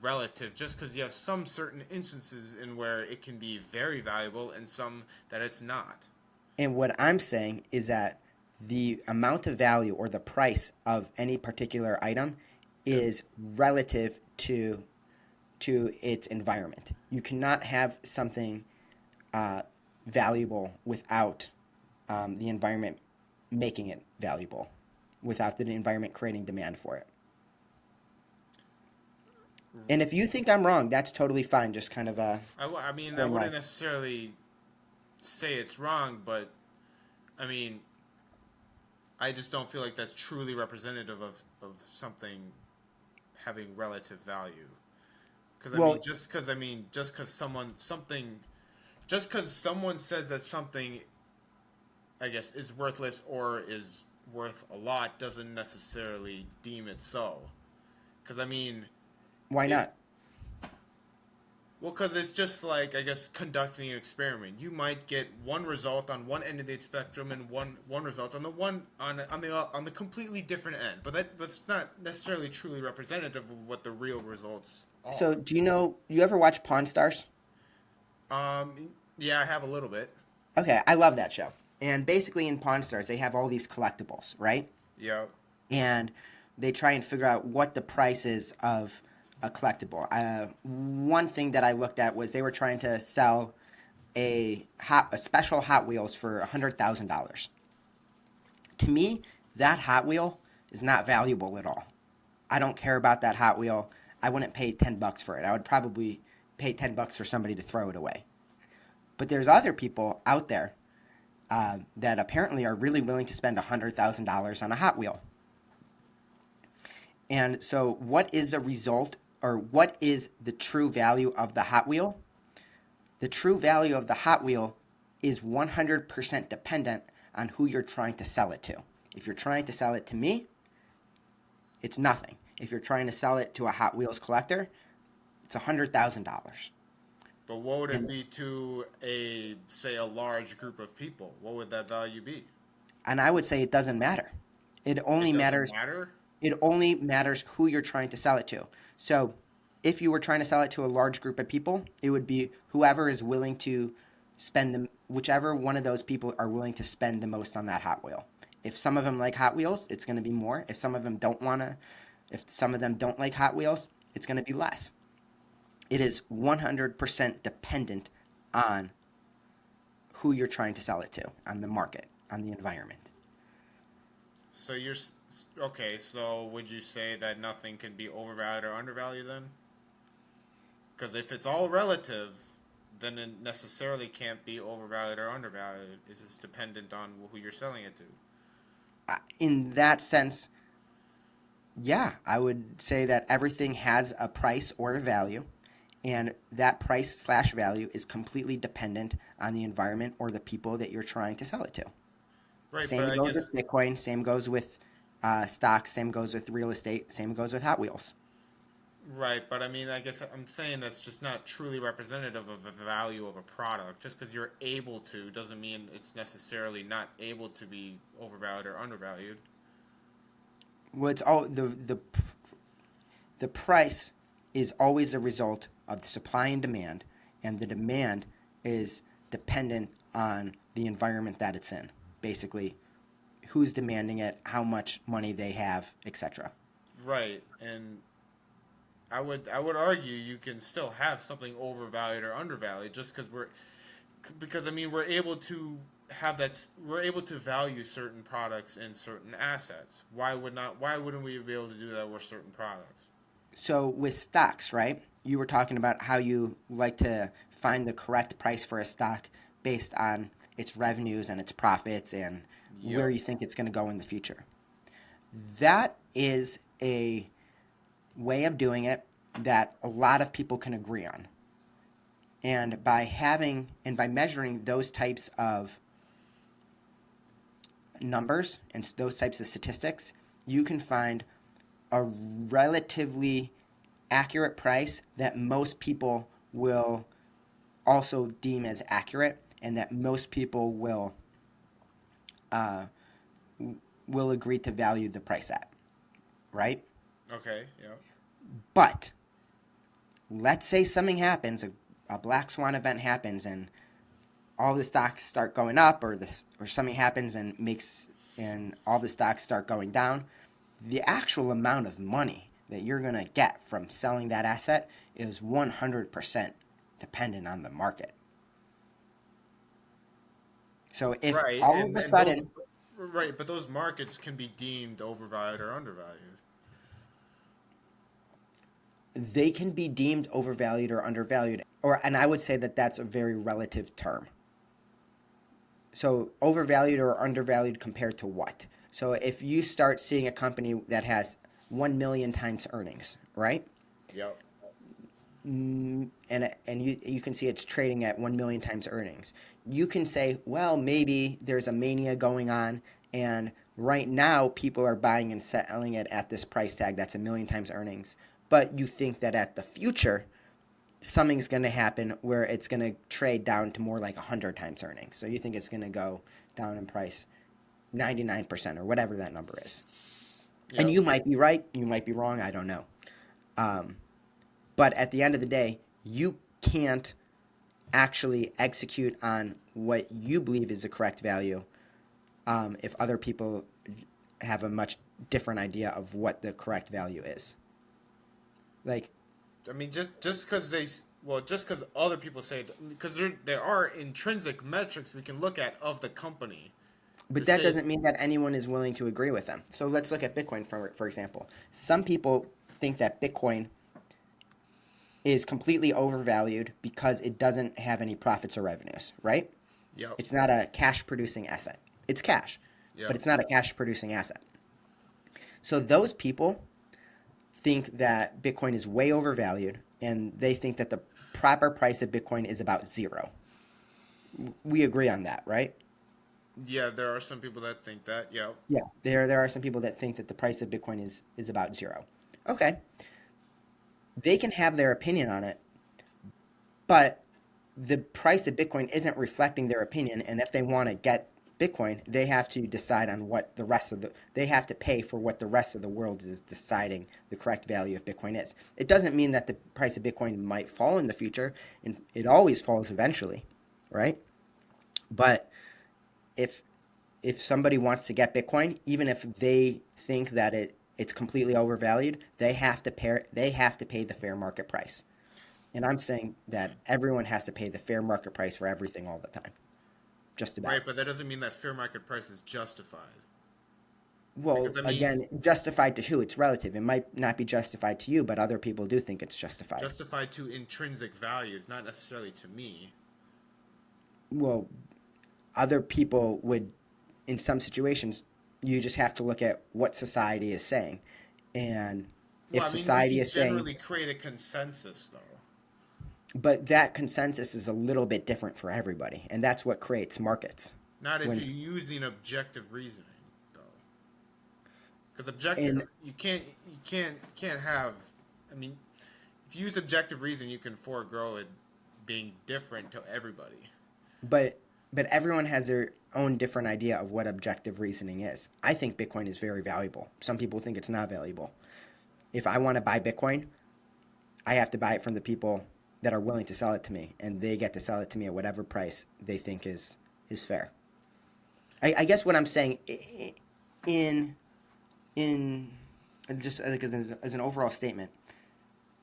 relative just because you have some certain instances in where it can be very valuable and some that it's not. and what I'm saying is that the amount of value or the price of any particular item Yeah. is relative to its environment. You cannot have something uh, valuable without the environment making it valuable, without the environment creating demand for it. And if you think I'm wrong, that's totally fine. Just kind of I mean, I sharing my. wouldn't necessarily say it's wrong, but I mean, I just don't feel like that's truly representative of something having relative value. Because Well, just because someone says that something, I guess, is worthless or is worth a lot, doesn't necessarily deem it so. Because I mean, why if not? well, because it's just like I guess conducting an experiment. You might get one result on one end of the spectrum and one result on the one on the completely different end. That's not necessarily truly representative of what the real results So, are. do you know? You ever watch Pawn Stars? Yeah, I have a little bit. Okay, I love that show. And basically, in Pawn Stars, they have all these collectibles, right? Yeah, And they try and figure out what the price is of a collectible. One thing that I looked at was they were trying to sell a special Hot Wheels for $100,000. To me, that Hot Wheel is not valuable at all. I don't care about that Hot Wheel. I wouldn't pay $10 for it. I would probably pay $10 for somebody to throw it away. But there's other people out there that apparently are really willing to spend $100,000 on a Hot Wheel. And so, what is a result, or what is the true value of the Hot Wheel? The true value of the Hot Wheel is 100% dependent on who you're trying to sell it to. If you're trying to sell it to me, it's nothing. If you're trying to sell it to a Hot Wheels collector, it's $100,000. But what would it And be to a, say, a large group of people? What would that value be? and I would say it doesn't matter. It It only doesn't matters matter? it only matters who you're trying to sell it to. So, if you were trying to sell it to a large group of people, it would be whoever is willing to spend the whichever one of those people are willing to spend the most on that Hot Wheel. If some of them like Hot Wheels, it's going to be more. If some of them don't like Hot Wheels, it's going to be less. It is 100% dependent on who you're trying to sell it to, on the market, on the environment. So okay. So would you say that nothing can be overvalued or undervalued then? Because if it's all relative, then it necessarily can't be overvalued or undervalued. It's just dependent on who you're selling it to. In that sense, yeah, I would say that everything has a price or a value, and that price slash value is completely dependent on the environment or the people that you're trying to sell it to. Right, but Same I goes guess with Bitcoin, same goes with stocks, same goes with real estate, same goes with Hot Wheels. right, but I mean, I guess I'm saying that's just not truly representative of the value of a product. Just because you're able to doesn't mean it's necessarily not able to be overvalued or undervalued. What's all the price is always a result of the supply and demand, and the demand is dependent on the environment that it's in. Basically, who's demanding it, how much money they have, etc. Right, and I would argue you can still have something overvalued or undervalued just because I mean we're able to value certain products and certain assets. Why wouldn't we be able to do that with certain products? So with stocks, right? You were talking about how you like to find the correct price for a stock based on its revenues and its profits and where Yep. you think it's going to go in the future. That is a way of doing it that a lot of people can agree on. And by measuring those types of numbers and those types of statistics, you can find a relatively accurate price that most people will also deem as accurate and that most people uh, will agree to value the price at, right? Okay. Yep. But let's say something happens, a black swan event happens, and all the stocks start going up, or something happens and all the stocks start going down. The actual amount of money that you're going to get from selling that asset is 100% dependent on the market. So if Right, all of and a and those sudden right, but those markets can be deemed overvalued or undervalued. they can be deemed overvalued or undervalued, and I would say that that's a very relative term. So overvalued or undervalued compared to what? So if you start seeing a company that has 1 million times earnings, right? Yep. And you can see it's trading at 1 million times earnings. You can say, well, maybe there's a mania going on, and right now people are buying and selling it at this price tag that's a million times earnings. But you think that at the future, something's going to happen where it's going to trade down to more like 100 times earnings. So you think it's going to go down in price 99% or whatever that number is. And Yep. you might be right, you might be wrong, I don't know. Um, but at the end of the day, you can't actually execute on what you believe is the correct value if other people have a much different idea of what the correct value is. Like, I mean, just because just because other people say because there are intrinsic metrics we can look at of the company to but that say, doesn't mean that anyone is willing to agree with them. So let's look at Bitcoin for example. Some people think that Bitcoin is completely overvalued because it doesn't have any profits or revenues, right? yep, It's not a cash producing asset. It's cash, but yep, it's not a cash producing asset. So those people think that Bitcoin is way overvalued and they think that the proper price of Bitcoin is about zero. We agree on that, right? yeah, there are some people that think that, yep, Yeah. There are some people that think that the price of Bitcoin is about zero. Okay, they can have their opinion on it, but the price of Bitcoin isn't reflecting their opinion. And if they want to get Bitcoin, they have to decide on what the rest of the, they have to pay for what the rest of the world is deciding the correct value of Bitcoin is. It doesn't mean that the price of Bitcoin might fall in the future, and it always falls eventually, right? But if if somebody wants to get Bitcoin, even if they think that it's completely overvalued, they have to pay the fair market price. And I'm saying that everyone has to pay the fair market price for everything all the time, just Right, about. but that doesn't mean that fair market price is justified. Well, Because I mean, again, justified to who? It's relative. It might not be justified to you, but other people do think it's justified. justified to intrinsic values, not necessarily to me. Well, other people would, in some situations, you just have to look at what society is saying. And if Well, I mean, we society could is saying, generally create a consensus, though. but that consensus is a little bit different for everybody, and that's what creates markets. Not if When you're using objective reasoning, though. Because objective, in you can't have. I mean, if you use objective reason, you can forego it being different to everybody. but but everyone has their own different idea of what objective reasoning is. I think Bitcoin is very valuable. Some people think it's not valuable. If I want to buy Bitcoin, I have to buy it from the people that are willing to sell it to me, and they get to sell it to me at whatever price they think is fair. I guess what I'm saying in in just like as an overall statement,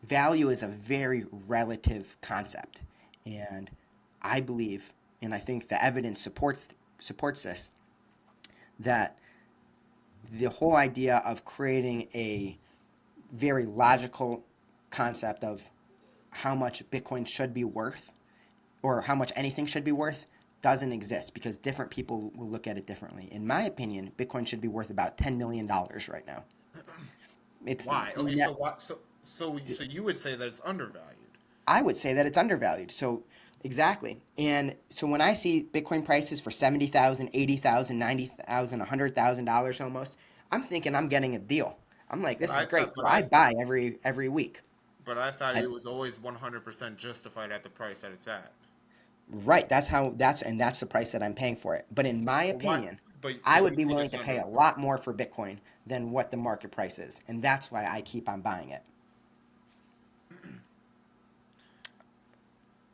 value is a very relative concept, and I believe, and I think the evidence supports this, that the whole idea of creating a very logical concept of how much Bitcoin should be worth or how much anything should be worth doesn't exist because different people will look at it differently. In my opinion, Bitcoin should be worth about $10 million right now. It's Why? Okay, ne- so what? So you would say that it's undervalued. I would say that it's undervalued. So exactly. And so when I see Bitcoin prices for 70,000, 80,000, 90,000, $100,000 almost, I'm thinking I'm getting a deal. I'm like, But this is I great. thought, So I buy every week. but I thought I, it was always 100% justified at the price that it's at. right. That's the price that I'm paying for it. But in my But why? opinion, But I you would be think willing it's to pay under a lot more for Bitcoin than what the market price is. And that's why I keep on buying it.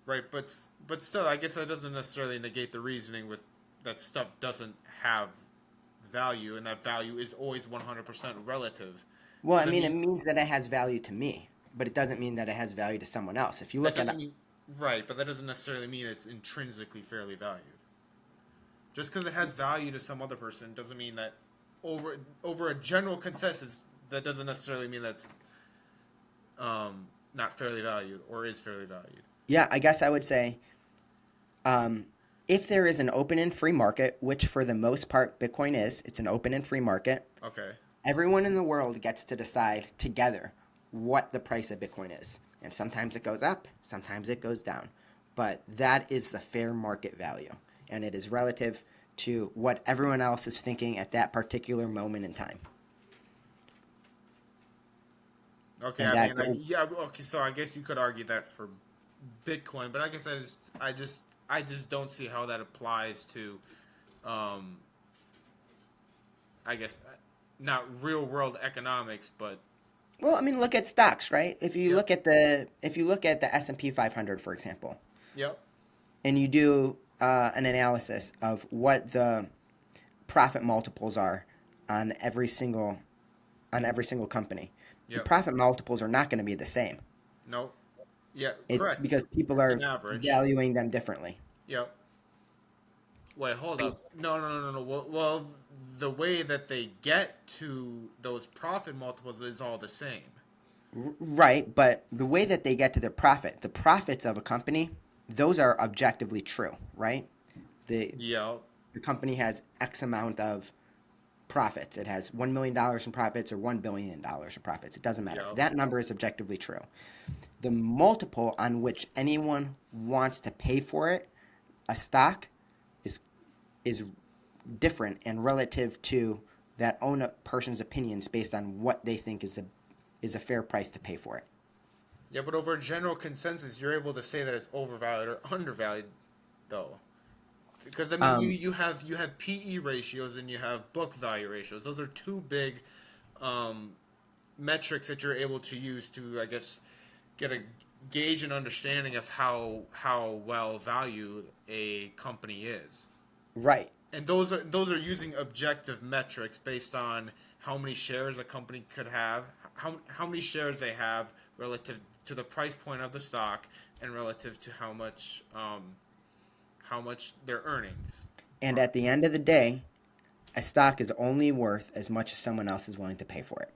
right? But still, I guess that doesn't necessarily negate the reasoning with that stuff doesn't have value, and that value is always 100% relative. Well, I Because I mean, it mean, means that it has value to me, but it doesn't mean that it has value to someone else. If you that look doesn't at mean right, but that doesn't necessarily mean it's intrinsically fairly valued. Just because it has value to some other person doesn't mean that over a general consensus that doesn't necessarily mean that's not fairly valued or is fairly valued. yeah, I guess I would say um, if there is an open and free market, which for the most part Bitcoin is, it's an open and free market. Okay. Everyone in the world gets to decide together what the price of Bitcoin is. And sometimes it goes up, sometimes it goes down. But that is the fair market value. And it is relative to what everyone else is thinking at that particular moment in time. Okay, And I that mean, goes, yeah, okay, so I guess you could argue that for Bitcoin, but I guess I just don't see how that applies to, um, I guess, not real world economics, but well, I mean, look at stocks, right? yep, If you look at the S&P 500, for example, yep, and you do an analysis of what the profit multiples are on every single company, the yep, profit multiples are not going to be the same. nope, yeah, It correct. because people It's an are average. valuing them differently. Yep. Wait, hold I- up. No, no, no, no, no. Well, the way that they get to those profit multiples is all the same. Right, but the way that they get to their profit, the profits of a company, those are objectively true, right? The Yep, the company has X amount of profits. It has $1 million in profits or $1 billion in profits. It doesn't matter. yep. That number is objectively true. The multiple on which anyone wants to pay for it, a stock, is is different and relative to that own person's opinions based on what they think is is a fair price to pay for it. Yeah, but over a general consensus, you're able to say that it's overvalued or undervalued, though. Because I mean, you Um, you have you have PE ratios and you have book value ratios. Those are two big um, metrics that you're able to use to, I guess, get a gauge and understanding of how well valued a company is. right. And those are using objective metrics based on how many shares a company could have, how many shares they have relative to the price point of the stock, and relative to how much their earnings And are. at the end of the day, a stock is only worth as much as someone else is willing to pay for it.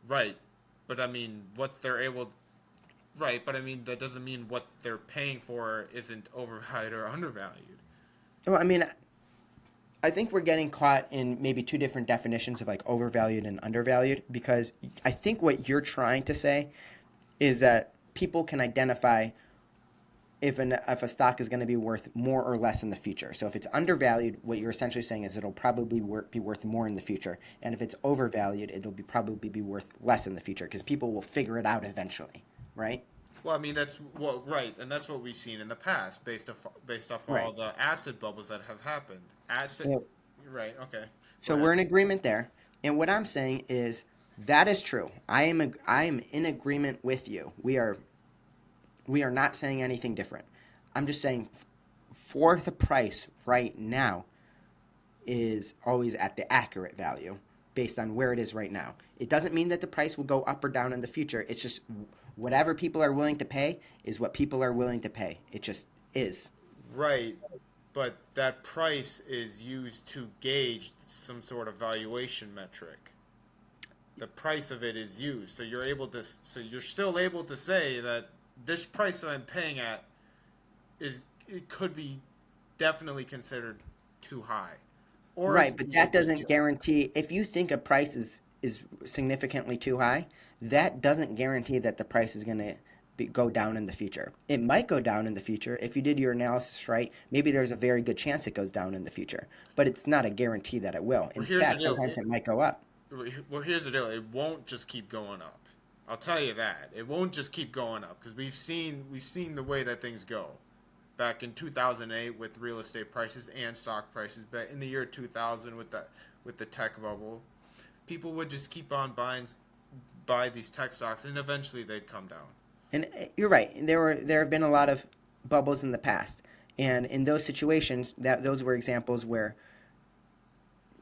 Right, but I mean what they're able. Right, but I mean that doesn't mean what they're paying for isn't overvalued or undervalued. Well, I mean, I think we're getting caught in maybe two different definitions of like overvalued and undervalued because I think what you're trying to say is that people can identify if a stock is going to be worth more or less in the future. So if it's undervalued, what you're essentially saying is it'll probably be worth more in the future, and if it's overvalued, it'll probably be worth less in the future because people will figure it out eventually, right? Well, I mean that's well, right, and that's what we've seen in the past, based off all Right. the acid bubbles that have happened. Acid, Yeah. right? Okay, go So ahead. we're in agreement there, and what I'm saying is that is true. I am in agreement with you. We are not saying anything different. I'm just saying for the price right now is always at the accurate value based on where it is right now. It doesn't mean that the price will go up or down in the future. It's just whatever people are willing to pay is what people are willing to pay. It just is. Right, but that price is used to gauge some sort of valuation metric. The price of it is used, so you're still able to say that this price that I'm paying at is it could be definitely considered too high, or it Right, could but be a that good doesn't deal. guarantee if you think a price is significantly too high, that doesn't guarantee that the price is going to go down in the future. It might go down in the future if you did your analysis right. Maybe there's a very good chance it goes down in the future, but it's not a guarantee that it will. Well, In here's the fact, deal. sometimes it might go up. Well, here's the deal. It won't just keep going up. I'll tell you that. It won't just keep going up because we've seen the way that things go. Back in 2008 with real estate prices and stock prices, but in the year 2000 with the tech bubble, people would just keep on buy these tech stocks and eventually they'd come down. And you're right. There have been a lot of bubbles in the past, and in those situations, those were examples where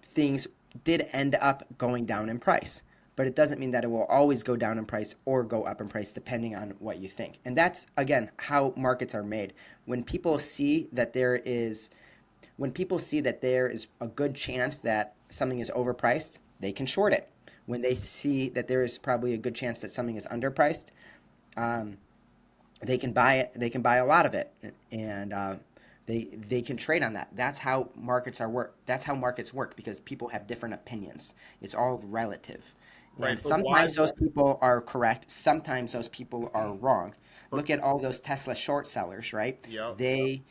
things did end up going down in price. But it doesn't mean that it will always go down in price or go up in price depending on what you think. And that's again how markets are made. When people see that there is when people see that there is a good chance that something is overpriced, they can short it. When they see that there is probably a good chance that something is underpriced, um, they can buy it. They can buy a lot of it, and they can trade on that. That's how markets are work. That's how markets work because people have different opinions. It's all relative, and Right, but why? sometimes those people are correct. Sometimes those people are wrong. But Look at all those Tesla short sellers, right? yep. They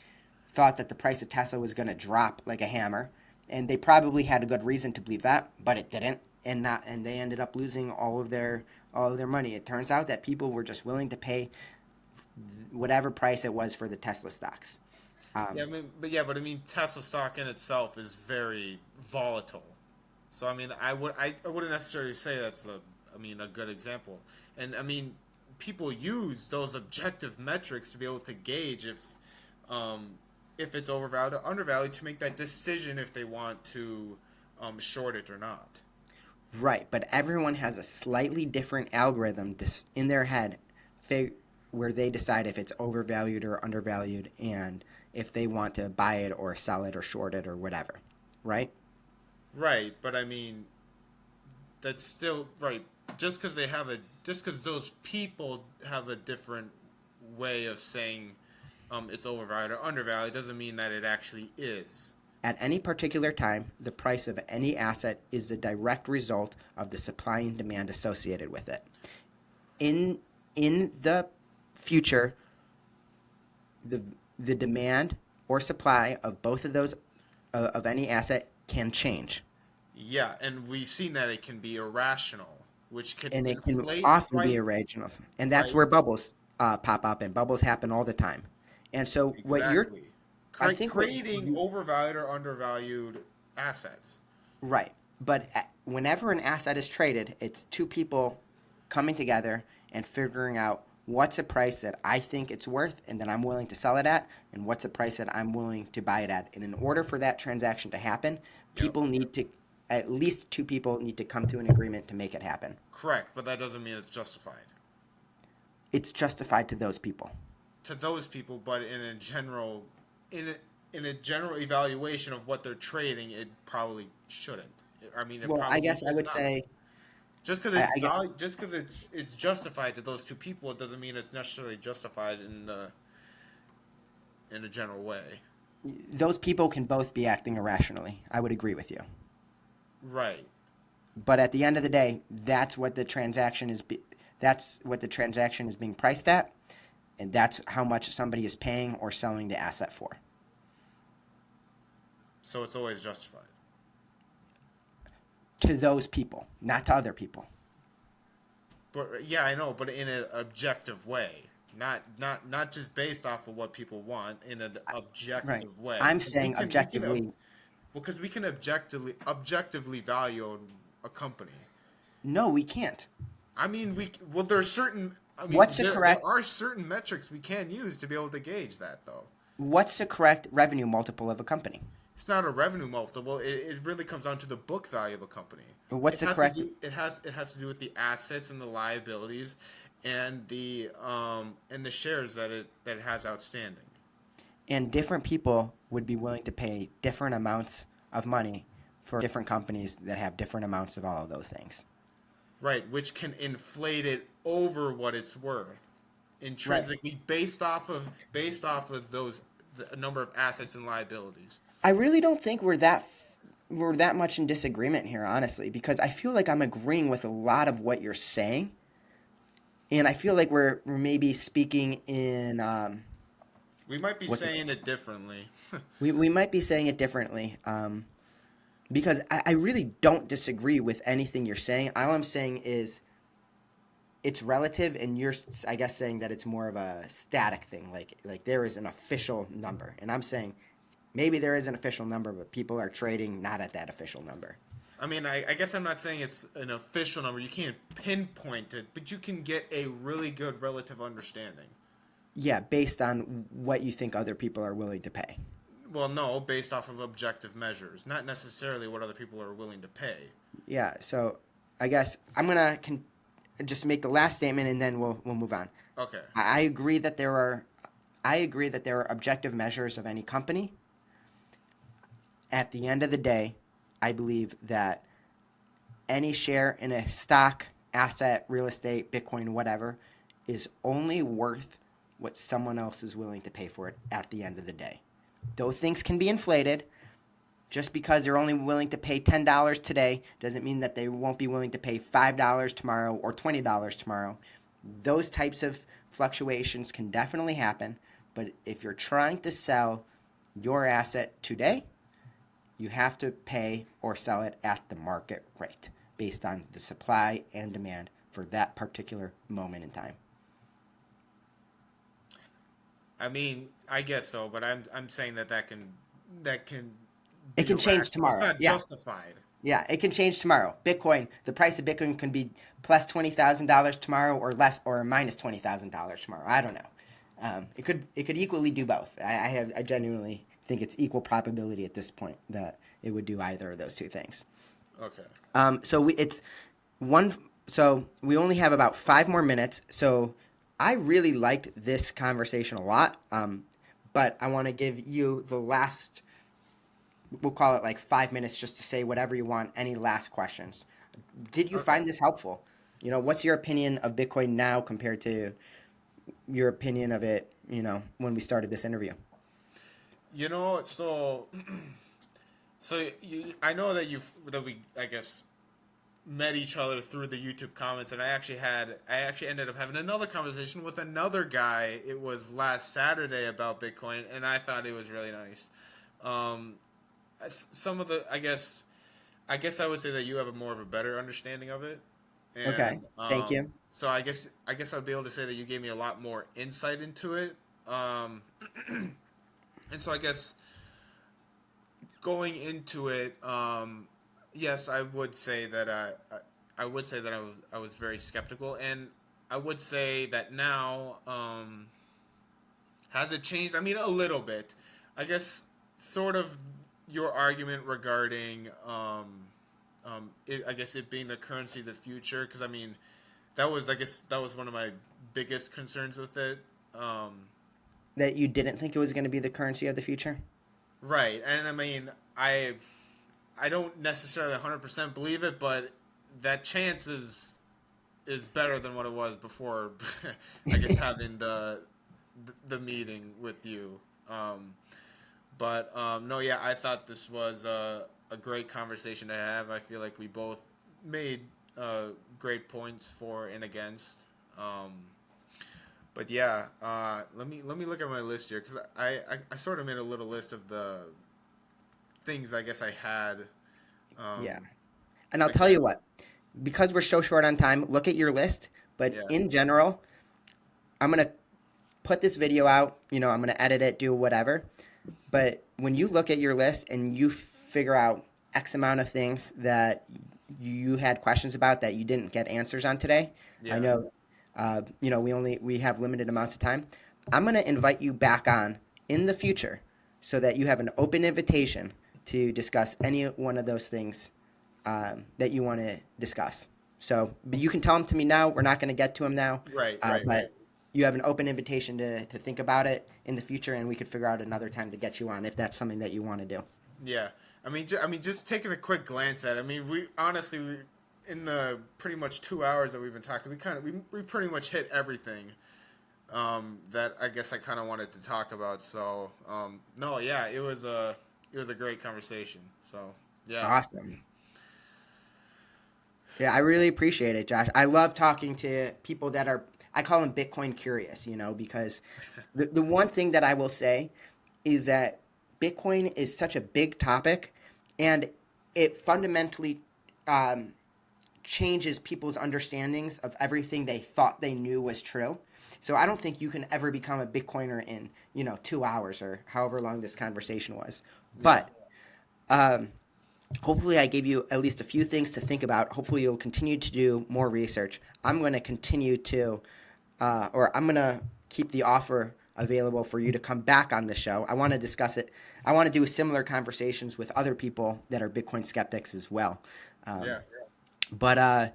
thought that the price of Tesla was going to drop like a hammer, and they probably had a good reason to believe that, but it didn't, and they ended up losing all of their money. It turns out that people were just willing to pay whatever price it was for the Tesla stocks. Yeah, I Um, mean, but I mean, Tesla stock in itself is very volatile. So I mean, I wouldn't necessarily say that's a good example. And I mean, people use those objective metrics to be able to gauge um, if it's overvalued or undervalued to make that decision if they want to short it or not. right, but everyone has a slightly different algorithm in their head where they decide if it's overvalued or undervalued and if they want to buy it or sell it or short it or whatever, right? Right, but I mean, that's still right. Just because those people have a different way of saying it's overvalued or undervalued doesn't mean that it actually is. At any particular time, the price of any asset is the direct result of the supply and demand associated with it. In in the future, the the demand or supply of both of those of any asset can change. Yeah, and we've seen that it can be irrational. which could And it can inflate the often be price. irrational. And that's Right. where bubbles pop up, and bubbles happen all the time. And so Exactly. I think what Creating you, overvalued or undervalued assets. right. But whenever an asset is traded, it's two people coming together and figuring out what's a price that I think it's worth and that I'm willing to sell it at, and what's a price that I'm willing to buy it at. And in order for that transaction to happen, Yep. people need to, at least two people need to come to an agreement to make it happen. Correct, but that doesn't mean it's justified It's justified to those people. to those people. But in a general evaluation of what they're trading, it probably shouldn't. I mean, it Well, I probably guess I is would not. say, Just because I guess it's justified to those two people, it doesn't mean it's necessarily justified in a general way. those people can both be acting irrationally. I would agree with you. Right. But at the end of the day, that's what the transaction is. That's what the transaction is being priced at, and that's how much somebody is paying or selling the asset for. So it's always justified. To those people, not to other people. But yeah, I know, but in an objective way, not just based off of what people want, in an Right. objective way. I'm 'Cause saying objectively. because we can objectively value a company. No, we can't. I mean, there's certain. I mean, What's the there correct? are certain metrics we can use to be able to gauge that, though. What's the correct revenue multiple of a company? It's not a revenue multiple. It really comes down to the book value of a company. What's It the has to correct? do it has to do with the assets and the liabilities and the shares that it has outstanding. And different people would be willing to pay different amounts of money for different companies that have different amounts of all of those things. Right, which can inflate it over what it's worth Right. intrinsically based off of those the number of assets and liabilities. I really don't think we're that much in disagreement here, honestly, because I feel like I'm agreeing with a lot of what you're saying, and I feel like we're maybe speaking in We might be what's it? saying it differently. We might be saying it differently, because I really don't disagree with anything you're saying. All I'm saying is it's relative, and you're, I guess, saying that it's more of a static thing, like there is an official number, and I'm saying maybe there is an official number, but people are trading not at that official number. I mean, I guess I'm not saying it's an official number. You can't pinpoint it, but you can get a really good relative understanding. Yeah, based on what you think other people are willing to pay. Well, no, based off of objective measures, not necessarily what other people are willing to pay. Yeah, so I guess I'm gonna just make the last statement, and then we'll move on. Okay. I agree that I agree that there are objective measures of any company. At the end of the day, I believe that any share in a stock, asset, real estate, Bitcoin, whatever, is only worth what someone else is willing to pay for it at the end of the day. Those things can be inflated. Just because they're only willing to pay $10 today doesn't mean that they won't be willing to pay $5 tomorrow or $20 tomorrow. Those types of fluctuations can definitely happen, but if you're trying to sell your asset today, you have to pay or sell it at the market rate based on the supply and demand for that particular moment in time. I mean, I guess so, but I'm saying that can It be can change irrational. It's tomorrow. not Yeah. justified. Yeah, it can change tomorrow. Bitcoin, the price of Bitcoin can be plus $20,000 tomorrow, or less, or minus $20,000 tomorrow. I don't know. It could equally do both. I genuinely think it's equal probability at this point that it would do either of those two things. Okay. So it's one. So we only have about 5 more minutes. So I really liked this conversation a lot. But I want to give you the last. We'll call it like 5 minutes just to say whatever you want. Any last questions? Did you Okay. find this helpful? What's your opinion of Bitcoin now compared to your opinion of it, when we started this interview? You know, I know that we I guess met each other through the YouTube comments, and I actually ended up having another conversation with another guy. It was last Saturday about Bitcoin, and I thought it was really nice. Um, some of the I guess I would say that you have a more of a better understanding of it, Okay. and Thank you. so I guess I'd be able to say that you gave me a lot more insight into it. Um, and so I guess going into it, yes, I would say that I would say that I was very skeptical, and I would say that now, has it changed? I mean, a little bit. I guess sort of your argument regarding, I guess it being the currency of the future, because I mean, I guess that was one of my biggest concerns with it. Um, That you didn't think it was going to be the currency of the future? right, and I mean, I don't necessarily 100% believe it, but that chance is better than what it was before. I guess having the meeting with you. But no, yeah, I thought this was a great conversation to have. I feel like we both made great points for and against. Um, but yeah, let me look at my list here because I sort of made a little list of the things I guess I had Yeah. um, And I'll tell you against. what, because we're so short on time, look at your list. But Yeah, in general, I'm going to put this video out. I'm going to edit it, do whatever. But when you look at your list and you figure out X amount of things that you had questions about that you didn't get answers on today, I yeah, know, we have limited amounts of time. I'm going to invite you back on in the future so that you have an open invitation to discuss any one of those things that you want to discuss. So, but you can tell them to me now. We're not going to get to them now, right, right, right. but you have an open invitation to think about it in the future, and we could figure out another time to get you on if that's something that you want to do. Yeah, I mean, just taking a quick glance at it, I mean, we honestly, in the pretty much 2 hours that we've been talking, we pretty much hit everything that I guess I kind of wanted to talk about. So, no, yeah, it was a great conversation. So, yeah, Awesome. Yeah, I really appreciate it, Josh. I love talking to people that are, I call them Bitcoin curious, because the one thing that I will say is that Bitcoin is such a big topic and it fundamentally um, changes people's understandings of everything they thought they knew was true. So I don't think you can ever become a Bitcoiner in, 2 hours or however long this conversation was. yeah, But um, hopefully I gave you at least a few things to think about. Hopefully you'll continue to do more research. I'm going to continue to, or I'm going to keep the offer available for you to come back on the show. I want to discuss it. I want to do similar conversations with other people that are Bitcoin skeptics as well. Um, yeah, but uh,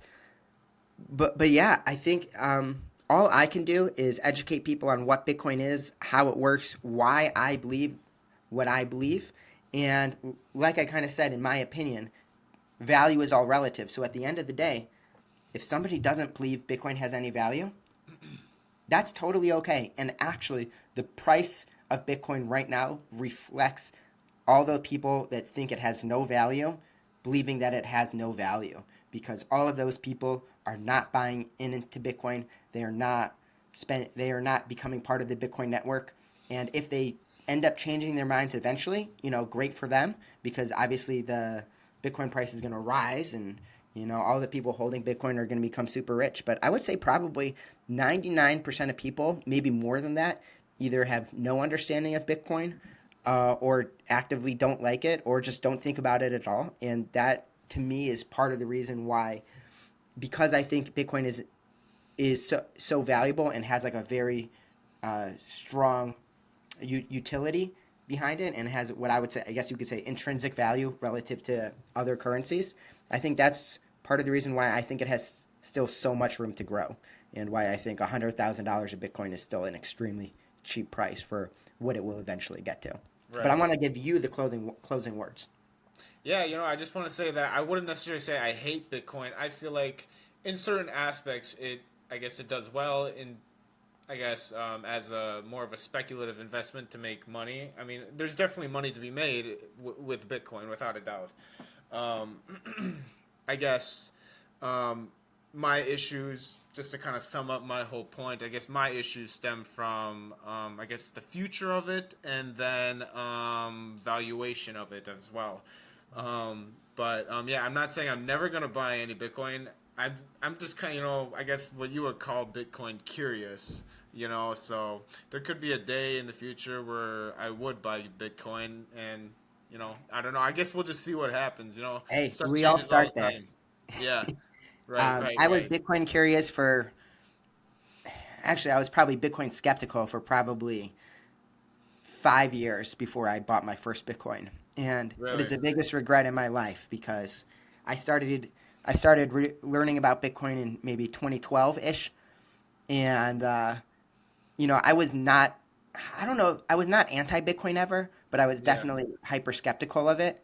but yeah, I think all I can do is educate people on what Bitcoin is, how it works, why I believe what I believe, and like I kind of said, in my opinion, value is all relative. So at the end of the day, if somebody doesn't believe Bitcoin has any value, that's totally okay. And actually, the price of Bitcoin right now reflects all the people that think it has no value, believing that it has no value. Because all of those people are not buying into Bitcoin. They are not becoming part of the Bitcoin network. And if they end up changing their minds eventually, great for them because obviously the Bitcoin price is going to rise and all the people holding Bitcoin are going to become super rich. But I would say probably 99% of people, maybe more than that, either have no understanding of Bitcoin or actively don't like it or just don't think about it at all. And that to me is part of the reason why, because I think Bitcoin is so valuable and has like a very strong utility behind it and has what I would say, I guess you could say, intrinsic value relative to other currencies. I think that's part of the reason why I think it has still so much room to grow and why I think $100,000 of Bitcoin is still an extremely cheap price for what it will eventually get to. But I right. want to give you the closing words. Yeah, I just want to say that I wouldn't necessarily say I hate Bitcoin. I feel like in certain aspects, I guess it does well in I guess as a more of a speculative investment to make money. I mean, there's definitely money to be made with Bitcoin, without a doubt. Um, I guess um, my issues, just to kind of sum up my whole point, I guess my issues stem from, I guess, the future of it and then valuation of it as well. But yeah, I'm not saying I'm never going to buy any Bitcoin. I'm just kind of, I guess what you would call Bitcoin curious, so there could be a day in the future where I would buy Bitcoin, and I don't know. I guess we'll just see what happens. Hey, Stuff we all changes all start the there. time. Yeah, right, right, I was right. Bitcoin curious for, actually, I was probably Bitcoin skeptical for probably 5 years before I bought my first Bitcoin. And it is Really. the biggest regret in my life because I started I started learning about Bitcoin in maybe 2012 ish, and I was not, I don't know, I was not anti Bitcoin ever, but I was Yeah, definitely hyper skeptical of it.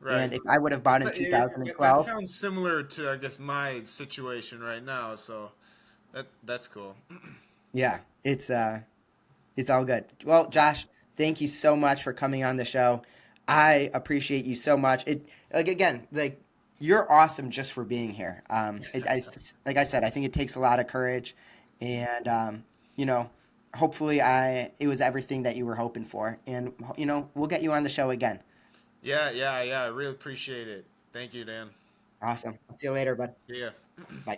And right. if I would have bought in That 2012, sounds similar to, I guess, my situation right now. So that's cool. yeah, it's all good. Well, Yeah. Josh, thank you so much for coming on the show. I appreciate you so much. It like again, like you're awesome just for being here. Like I said, I think it takes a lot of courage, and you know, hopefully, I it was everything that you were hoping for, and we'll get you on the show again. Yeah, yeah, yeah. I really appreciate it. Thank you, Dan. Awesome. I'll see you later, bud. See ya. Bye.